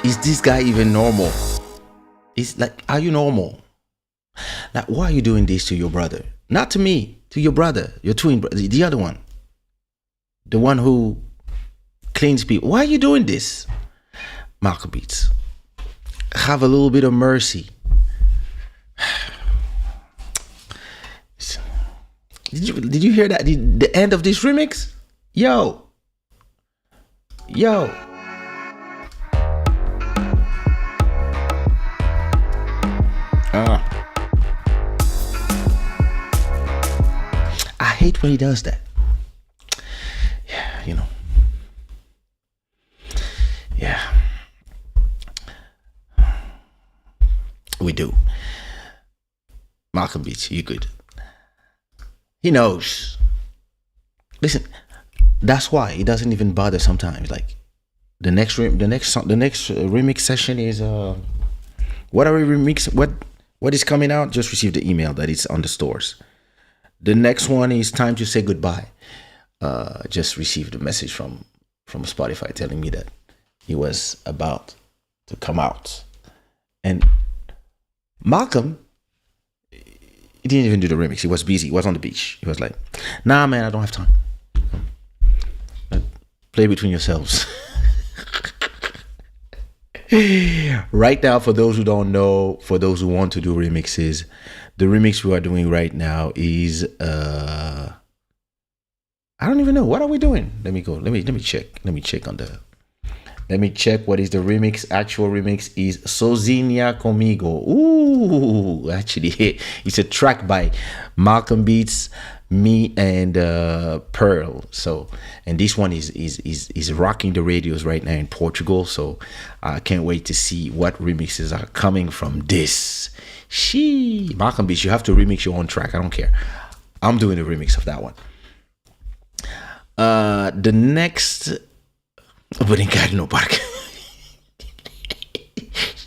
Is this guy even normal? It's like, are you normal? Like, why are you doing this to your brother? Not to me, to your brother, your twin brother, the other one. The one who cleans people. Why are you doing this? Malcolm Beats. Have a little bit of mercy. Did you hear that? The end of this remix? Yo. I hate when he does that. Yeah, you know. Yeah. We do. Malcolm Beats, you good. He knows. Listen, that's why he doesn't even bother sometimes. Like the next remix session is what are we remix? What is coming out? Just received the email that it's on the stores. The next one is Time to Say Goodbye. Just received a message from Spotify telling me that he was about to come out. And Malcolm, he didn't even do the remix. He was busy. He was on the beach. He was like, nah, man, I don't have time. Play between yourselves. Right now, for those who don't know, for those who want to do remixes, the remix we are doing right now is I don't even know. What are we doing? Let me go. Let me check. Let me check what is the remix. Actual remix is Sozinha Comigo. Ooh, actually, it's a track by Malcolm Beats, me, and Pearl. So, and this one is rocking the radios right now in Portugal. So, I can't wait to see what remixes are coming from this. Malcolm Beats, you have to remix your own track. I don't care. I'm doing a remix of that one. The next Obrigado Parque.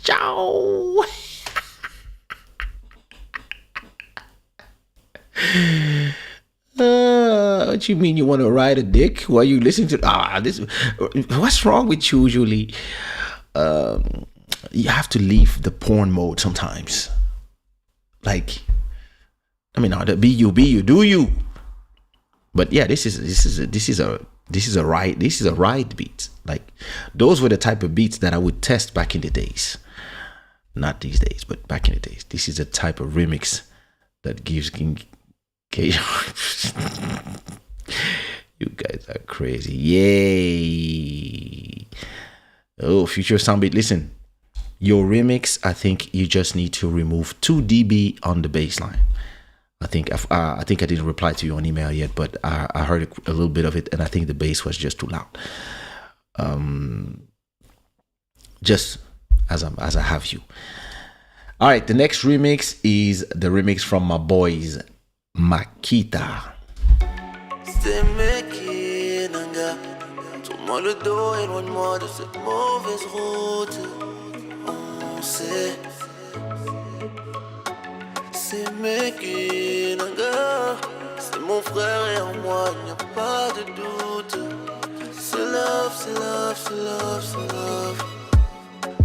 Ciao. What you mean you want to ride a dick while you listen to this? What's wrong with you usually? You have to leave the porn mode sometimes. Like, I mean, be you, do you? But yeah, this is a ride beat. Like, those were the type of beats that I would test back in the days. Not these days, but back in the days. This is a type of remix that gives King Kaysha. You guys are crazy. Yay. Oh, future soundbeat. Listen, your remix, I think you just need to remove 2 dB on the bass line. I think I didn't reply to you on email yet, but I heard a little bit of it, and I think the bass was just too loud. Just as I have you. All right, the next remix is the remix from my boys Makita. Semeki Nanga, tourne-moi le dos, éloigne-moi de cette mauvaise route. On sait. Semeki Nanga, c'est mon frère et en moi il n'y a pas de doute. C'est love, c'est love, c'est love, c'est love.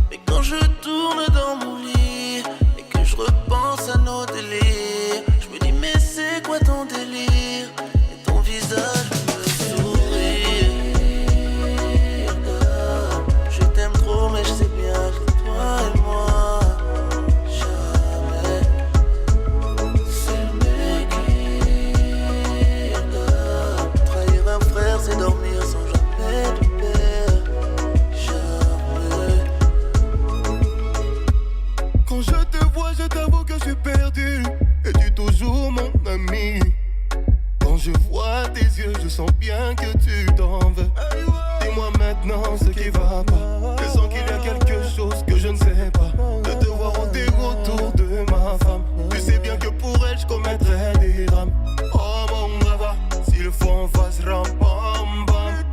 Mais quand je tourne dans mon lit et que je repense à nos délires, je me dis mais c'est quoi ton délire? Et ton visage me sourit. Je t'aime trop mais je sais bien que toi et moi jamais. C'est le mec qui trahir un frère, c'est dormir sans jamais de père. Jamais. Quand je te vois, je t'avoue que je suis perdu. Es-tu toujours mon ami? Quand je vois tes yeux, je sens bien que tu t'en veux. Dis-moi maintenant ce qui va pas. Je sens qu'il y a quelque chose que je ne sais pas. De te voir en dégoût autour de ma femme. Tu sais bien que pour elle, je commettrais des drames. Oh mon gars, s'il faut, on va se ram pam pam.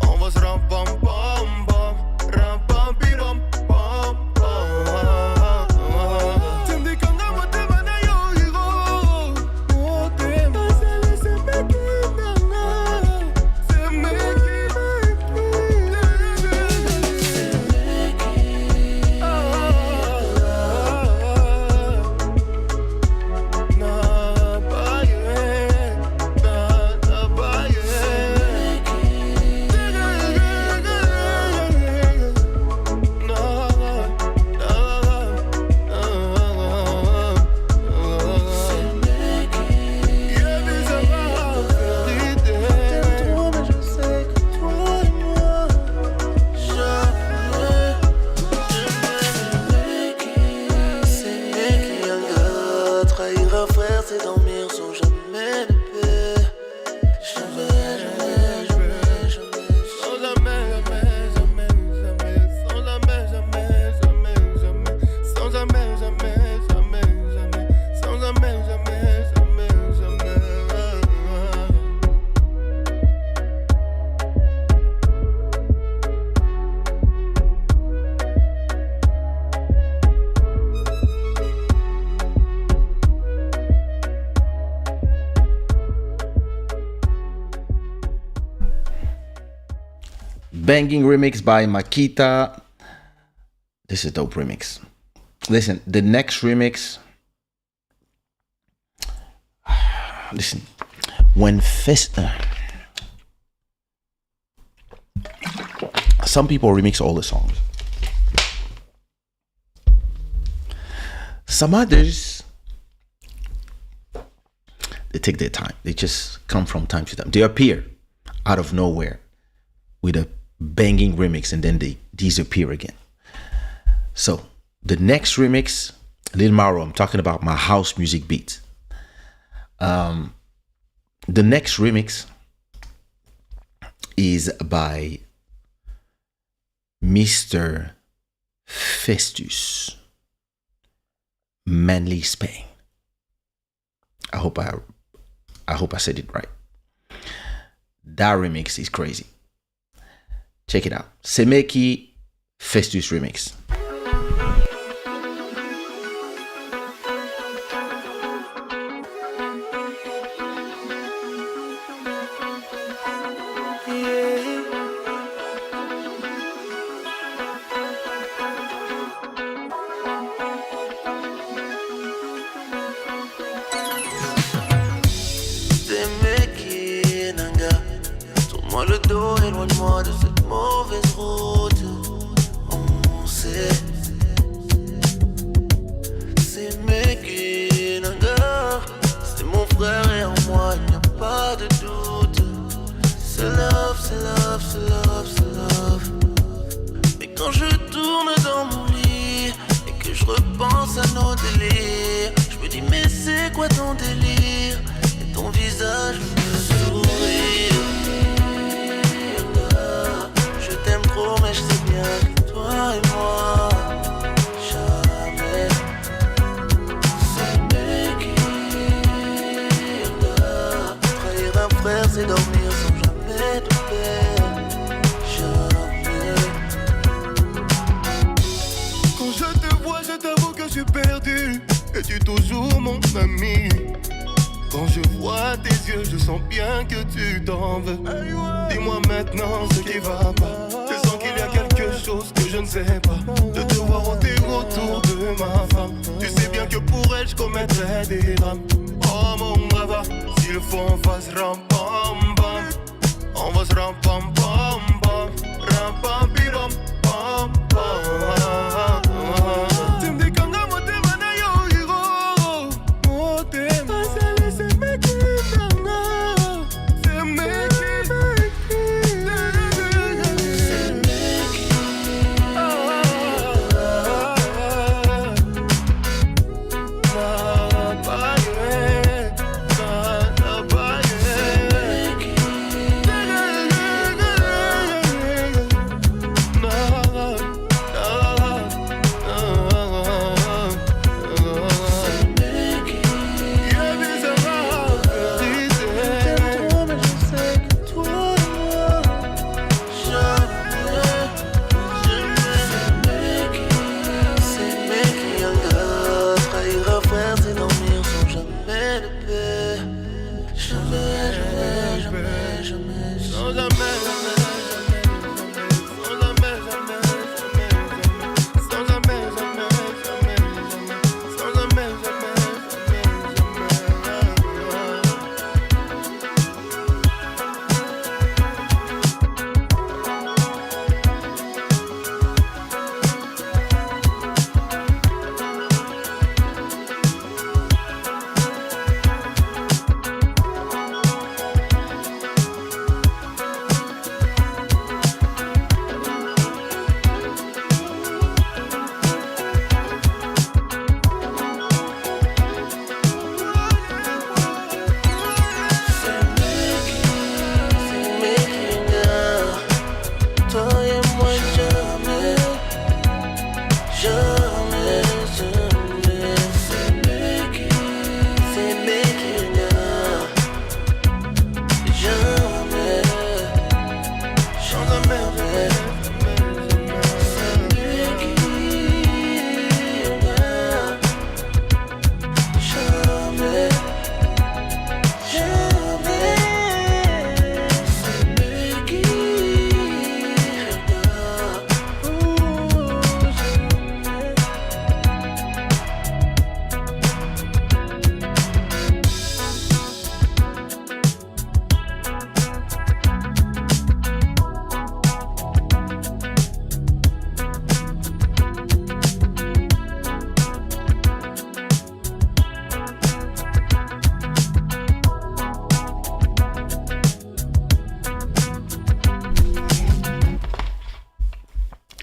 On va se ram pam pam pam. Ram pam bidam pam pam. Tu me dis qu'en amour t'es mana yo hiro. Oh t'es ma salle, c'est Semeki nana. Semeki. Banging remix by Makita. This is a dope remix. Listen, the next remix. Listen, when some people remix all the songs. Some others, they take their time. They just come from time to time. They appear out of nowhere with a banging remix and then they disappear again. So the next remix, Lil Maro, I'm talking about my house music beats. The next remix is by Mr. Festus, Manly, Spain. I hope I said it right. That remix is crazy. Check it out. Semeki Festus remix. Semeki Nanga, tourne-moi le dos, éloigne-moi de cette mauvaise route. On sait. Semeki Nanga, c'est mon frère et en moi il n'y a pas de doute. C'est love, c'est love, c'est love, c'est love. Mais quand je tourne dans mon lit pense à nos délires. Je me dis mais c'est quoi ton délire? Et ton visage me sourit. Je t'aime trop mais je sais bien que toi et moi jamais. Semeki, trahir un frère c'est dormir sans jamais de paix. Jamais. Quand je te vois, je t'avoue que je suis perdu. Es-tu toujours mon ami? Quand je vois tes yeux, je sens bien que tu t'en veux. Dis-moi maintenant ce qui va pas. Je sens qu'il y a quelque chose que je ne sais pas. De te voir ôter autour de ma femme. Tu sais bien que pour elle, je commettrais des drames. Oh mon brava, s'il faut on fasse ram pam pam. On va se ram pam pam pam. Ram pam pi pam pam pam. Tu me dis quand moi t'es mana yo hiro. Moi t'es masale c'est meki nanga. C'est meki.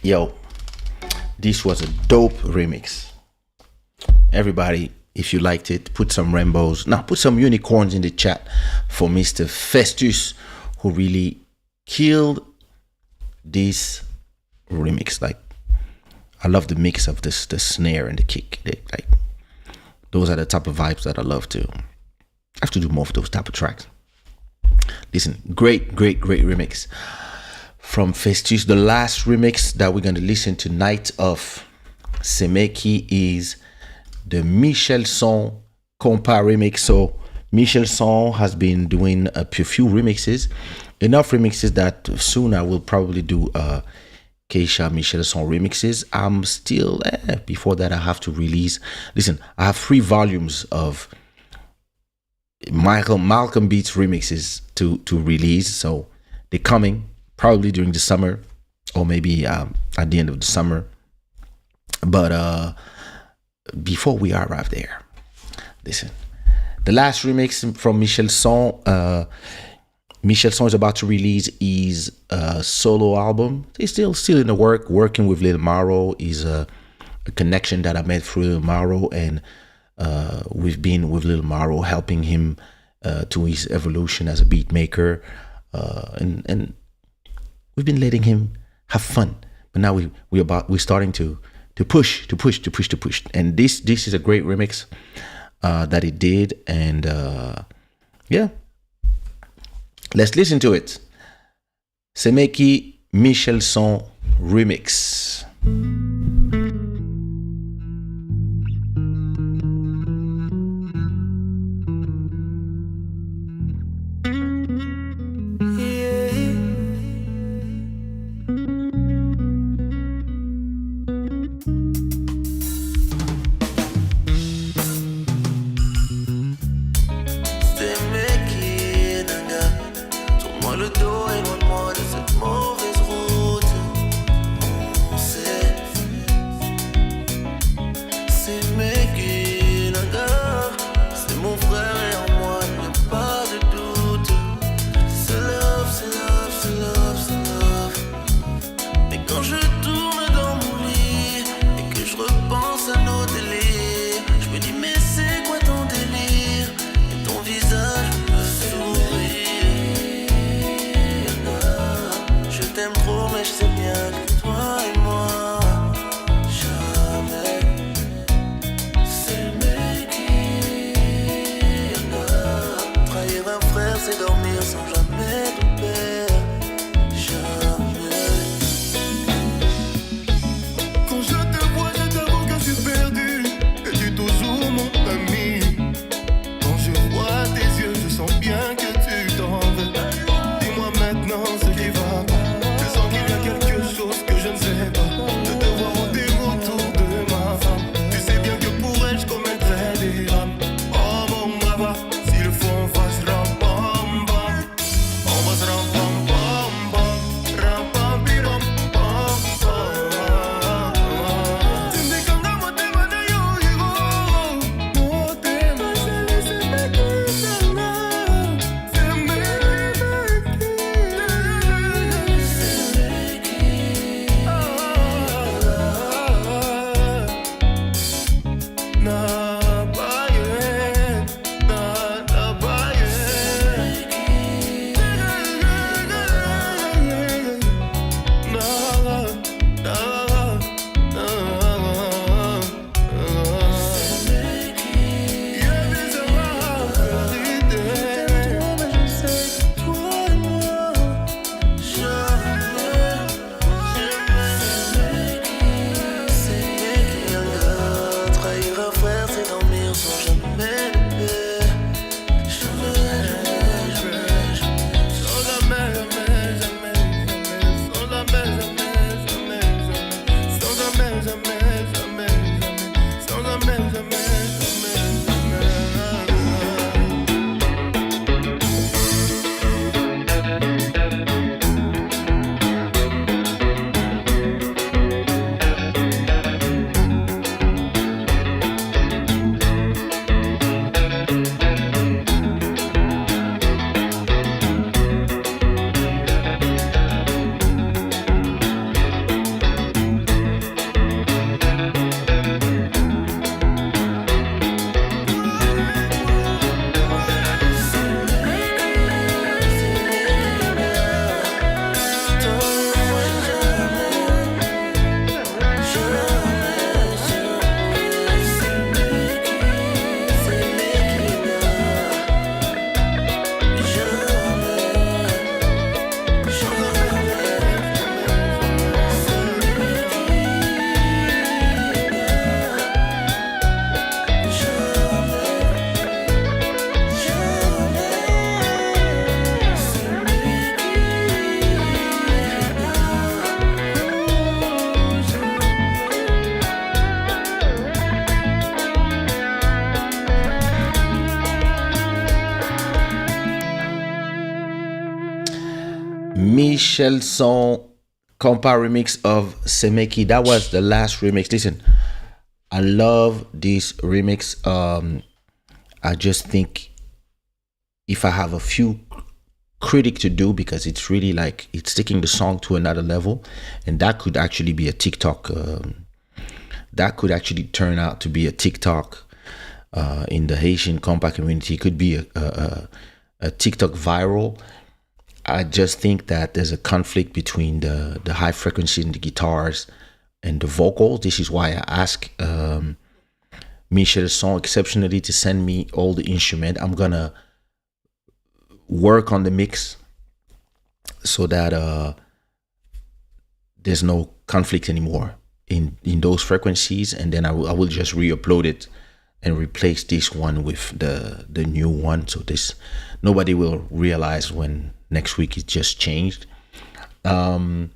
Yo, this was a dope remix. Everybody, if you liked it, put some rainbows. Now, put some unicorns in the chat for Mr. Festus, who really killed this remix. Like, I love the mix of this, the snare and the kick. Like, those are the type of vibes that I love to. I have to do more of those type of tracks. Listen, great remix from Festus. The last remix that we're going to listen tonight of Semeki is the Michel Son Compa remix. So Michel Son has been doing a few remixes, enough remixes that soon I will probably do Kaysha Michel Son remixes. I'm still before that I have to release. Listen, I have 3 volumes of Malcolm Beats remixes to release, so they're coming probably during the summer or maybe at the end of the summer. But before we arrive there, listen, the last remix from Michel Son. Michel Son is about to release his solo album. He's still in the working with Lil Maro. He's a a connection that I made through Lil Maro, and we've been with Lil Maro helping him to his evolution as a beat maker, and we've been letting him have fun. But now we're starting to push, and this is a great remix that he did, and yeah, let's listen to it. Semeki Remixes remix. Michelson compa remix of Semeki. That was the last remix. Listen, I love this remix. I just think if I have a few critic to do, because it's really like it's taking the song to another level, and that could actually be a TikTok that could actually turn out to be a TikTok in the Haitian compa community. It could be a TikTok viral. I just think that there's a conflict between the high frequency in the guitars and the vocals. This is why I ask Michel Son exceptionally to send me all the instrument. I'm gonna work on the mix so that there's no conflict anymore in those frequencies, and then I will just re-upload it and replace this one with the new one, so this nobody will realize when next week it just changed. And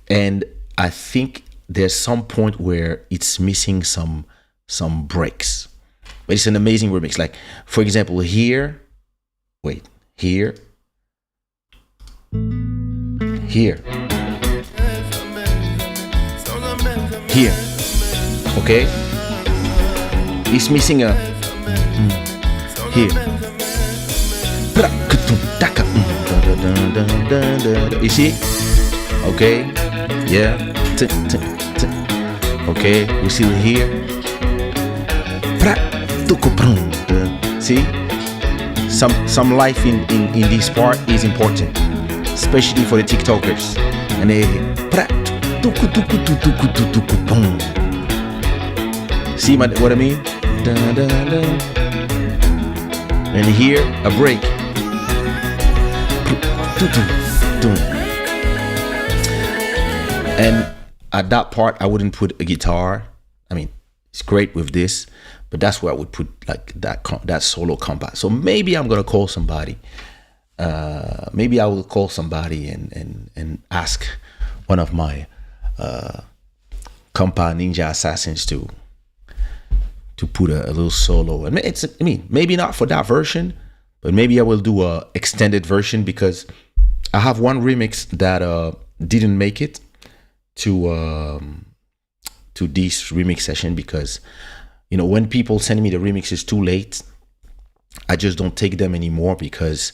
I think there's some point where it's missing some breaks, but it's an amazing remix. Like, for example, here, here, okay, it's missing a here. You see? Okay, yeah. Okay, we see it here. See? Some life in this part is important, especially for the TikTokers. And they see what I mean? And here a break. And at that part, I wouldn't put a guitar. I mean, it's great with this, but that's where I would put like that solo compa. So maybe I'm gonna call somebody. Maybe I will call somebody and ask one of my compa ninja assassins to put a little solo. And maybe not for that version, but maybe I will do a extended version, because I have one remix that didn't make it to this remix session, because when people send me the remixes too late, I just don't take them anymore, because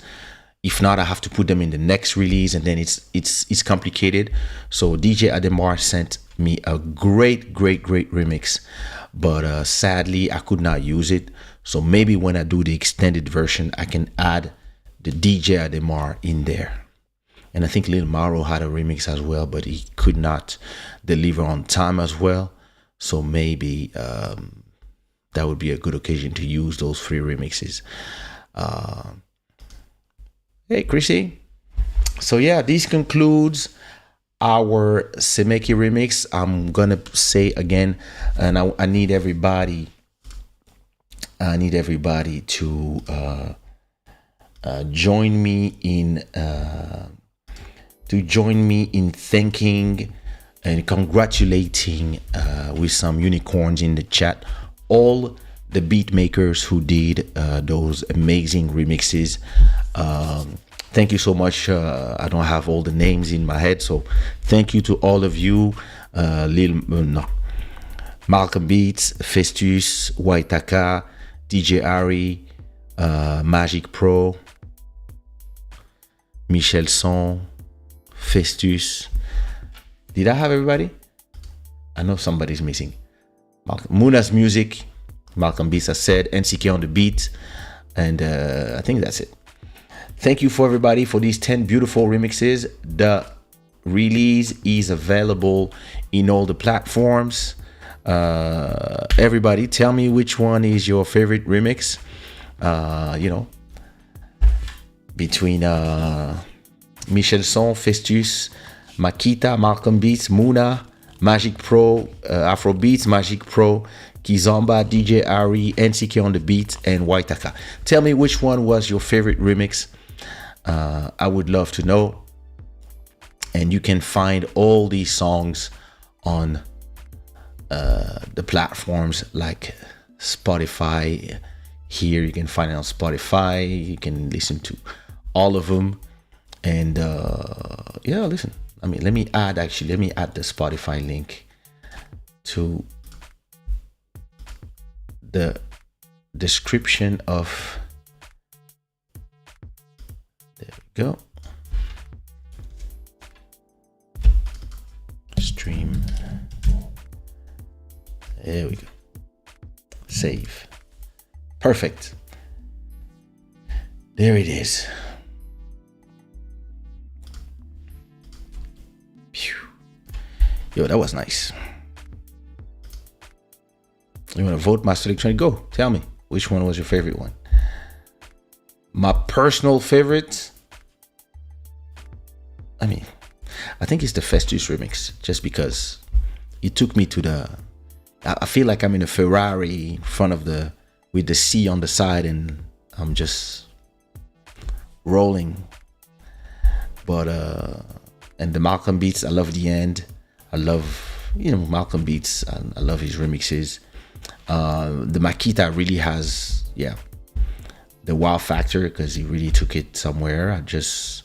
if not, I have to put them in the next release, and then it's complicated. So DJ Ademar sent me a great remix, but sadly I could not use it. So maybe when I do the extended version, I can add the DJ Ademar in there. And I think Lil Maro had a remix as well, but he could not deliver on time as well. So maybe that would be a good occasion to use those free remixes. Hey, Chrissy. So yeah, this concludes our Semeki remix. I'm gonna say again, and I need everybody to join me in thanking and congratulating with some unicorns in the chat all the beat makers who did those amazing remixes. Thank you so much. I don't have all the names in my head, so thank you to all of you. Malcolm Beats, Festus, Waitaka, DJ Ari, Magic Pro, Michel Son, Festus. Did I have everybody? I know somebody's missing. Muna's Music, Malcolm Beats, I said, NCK on the beat, and I think that's it. Thank you for everybody for these 10 beautiful remixes. The release is available in all the platforms. Everybody, tell me which one is your favorite remix. Between Michel Son, Festus, Makita, Malcolm Beats, Muna, Magic Pro, Afro Beats, Magic Pro, Kizomba, DJ Ari, NCK on the beat, and Waitaka. Tell me which one was your favorite remix. I would love to know. And you can find all these songs on the platforms like Spotify. Here you can find it on Spotify. You can listen to all of them. And listen. Let me add the Spotify link to the description of. There we go. Stream. Save. Perfect. There it is. Phew. Yo, that was nice. You want to vote Master Electronic? Go. Tell me. Which one was your favorite one? My personal favorite, I think it's the Festus remix, just because it took me to the, I feel like I'm in a Ferrari in front of with the sea on the side, and I'm just rolling. But and the Malcolm beats, I love the end. I love, Malcolm beats. I love his remixes. The Makita really has, the wow factor, because he really took it somewhere. I just,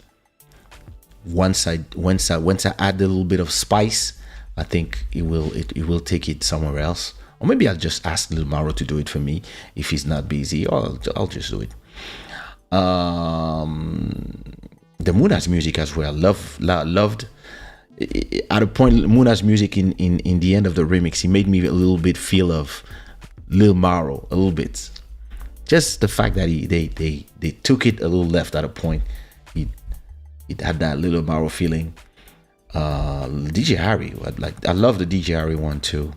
once I add a little bit of spice, I think it will take it somewhere else. Or maybe I'll just ask Lil Mauro to do it for me if he's not busy, or I'll just do it. The Muna's music as well, loved. At a point, Muna's music in the end of the remix, he made me a little bit feel of Lil Mauro, a little bit. Just the fact that they took it a little left at a point. It had that Lil Mauro feeling. DJ Harry, I love the DJ Harry one too.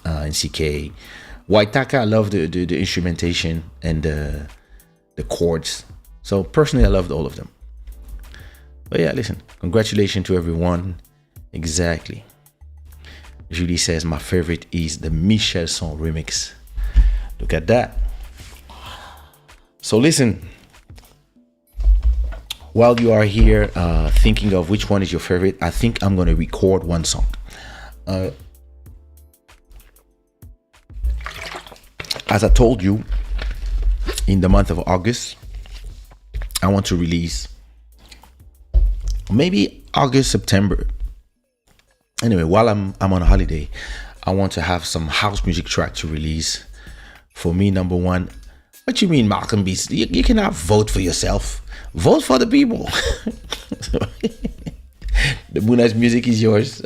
And CK. Waitaka, I love the instrumentation and the chords. So personally, I loved all of them. But yeah, listen, congratulations to everyone. Exactly. Julie says my favorite is the Michel Son remix. Look at that. So listen, while you are here thinking of which one is your favorite, I think I'm going to record one song. As I told you, in the month of August, I want to release maybe August, September. Anyway, while I'm on a holiday, I want to have some house music track to release. For me, number one, what you mean, Malcolm Beats? You cannot vote for yourself. Vote for the people. The Muna's music is yours.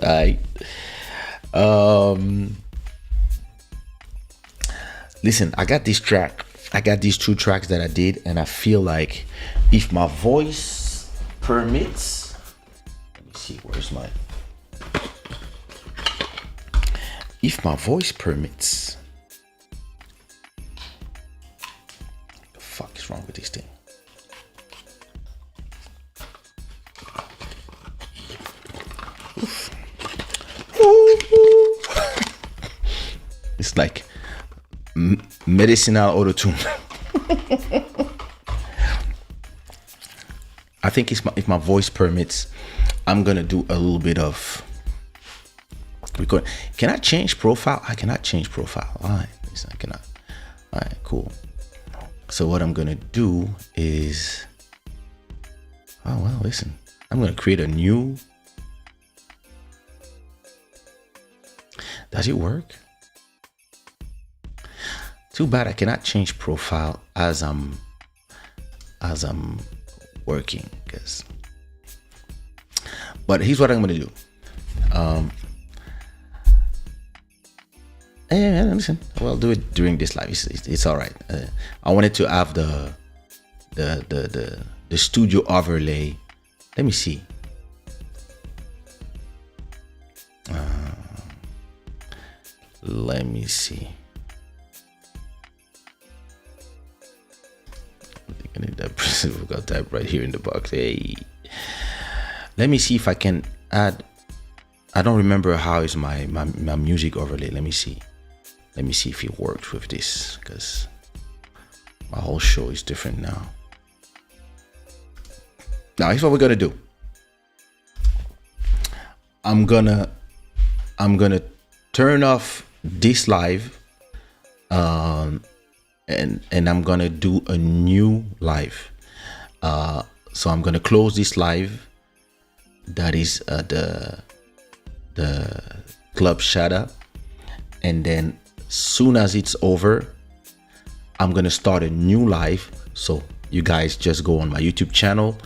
Listen, I got this track. I got these two tracks that I did, and I feel like if my voice permits, let me see, where's my, if my voice permits, what the fuck is wrong with this thing? It's like medicinal auto-tune. I think if my voice permits, I'm gonna do a little bit of record. Can I change profile? I cannot change profile. All right, I cannot. All right, cool. So what I'm gonna do is, oh well, listen, I'm gonna create a new. Does it work? Too bad I cannot change profile as I'm working, guys. But here's what I'm gonna do. And listen, well, do it during this live. It's all right. I wanted to have the studio overlay. Let me see. Let me see. I need that. We've got that right here in the box. Hey, let me see if I can add. I don't remember how is my music overlay. Let me see if it works with this, because my whole show is different now. Now here's what we're gonna do. I'm gonna turn off this live, and I'm gonna do a new live. So I'm gonna close this live. That is the Club Shada, and then soon as it's over, I'm gonna start a new live. So you guys just go on my YouTube channel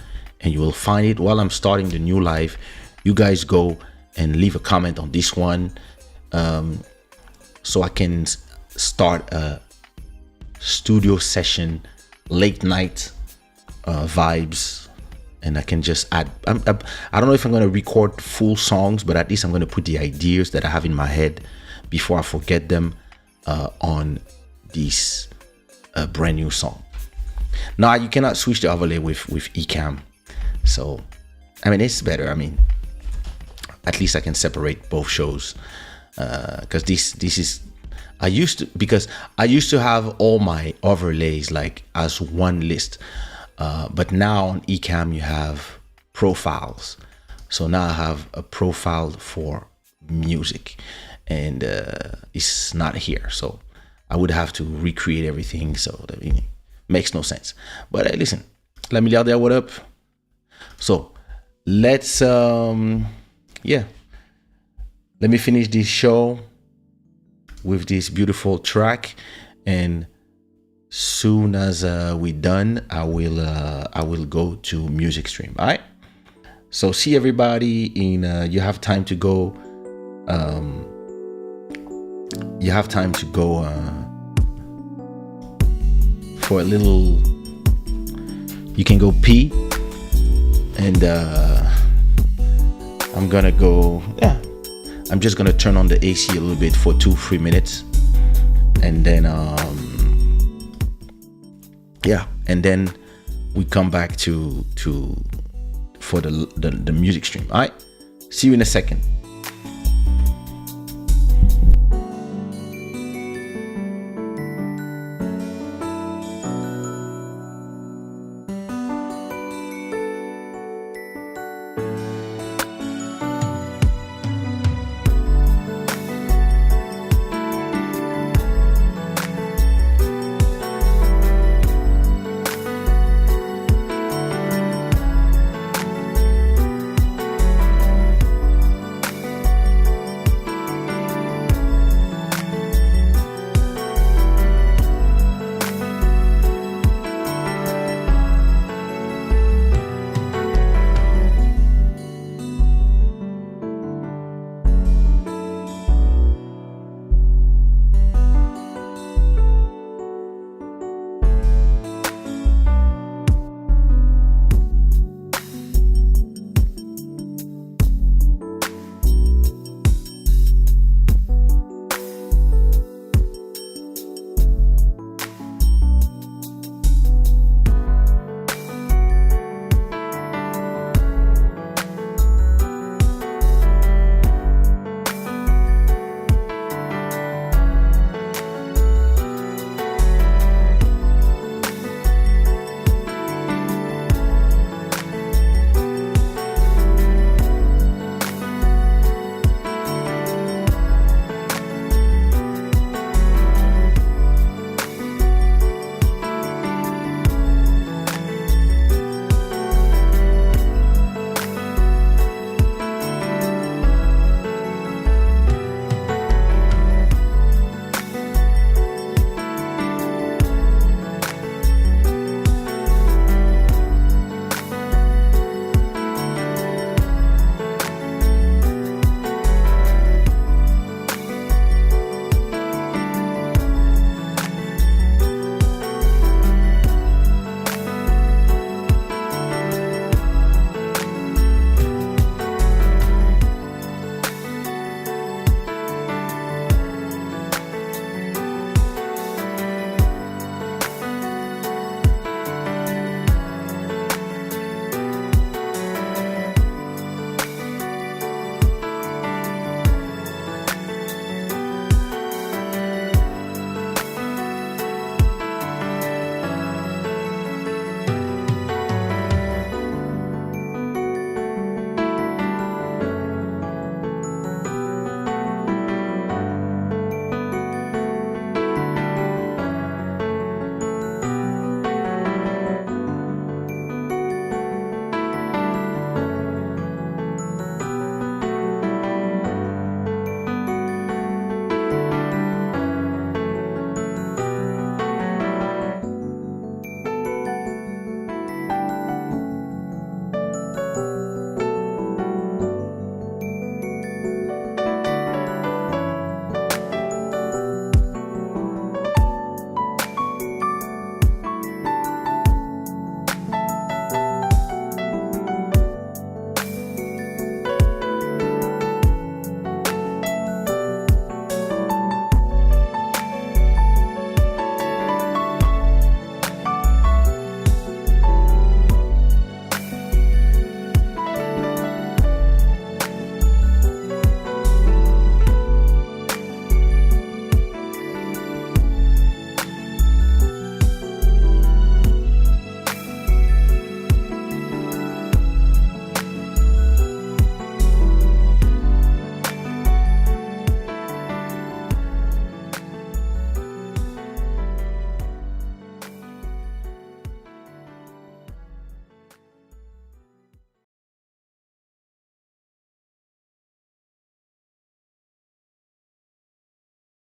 and you will find it. While I'm starting the new live, you guys go and leave a comment on this one, so I can start a studio session, late night vibes, and I can just add. I don't know if I'm going to record full songs, but at least I'm going to put the ideas that I have in my head before I forget them on this brand new song. Now you cannot switch the overlay with Ecamm, so I mean it's better. I mean, at least I can separate both shows because this is. I used to have all my overlays like as one list, but now on Ecamm you have profiles. So now I have a profile for music, and it's not here. So I would have to recreate everything. So that makes no sense. But hey, listen, let me out there. What up? So let's let me finish this show with this beautiful track, and soon as we're done, I will go to music stream. All right, so see everybody in you have time to go for a little, you can go pee, and I'm just gonna turn on the AC a little bit for 2-3 minutes, and then and then we come back to for the music stream. All right, see you in a second.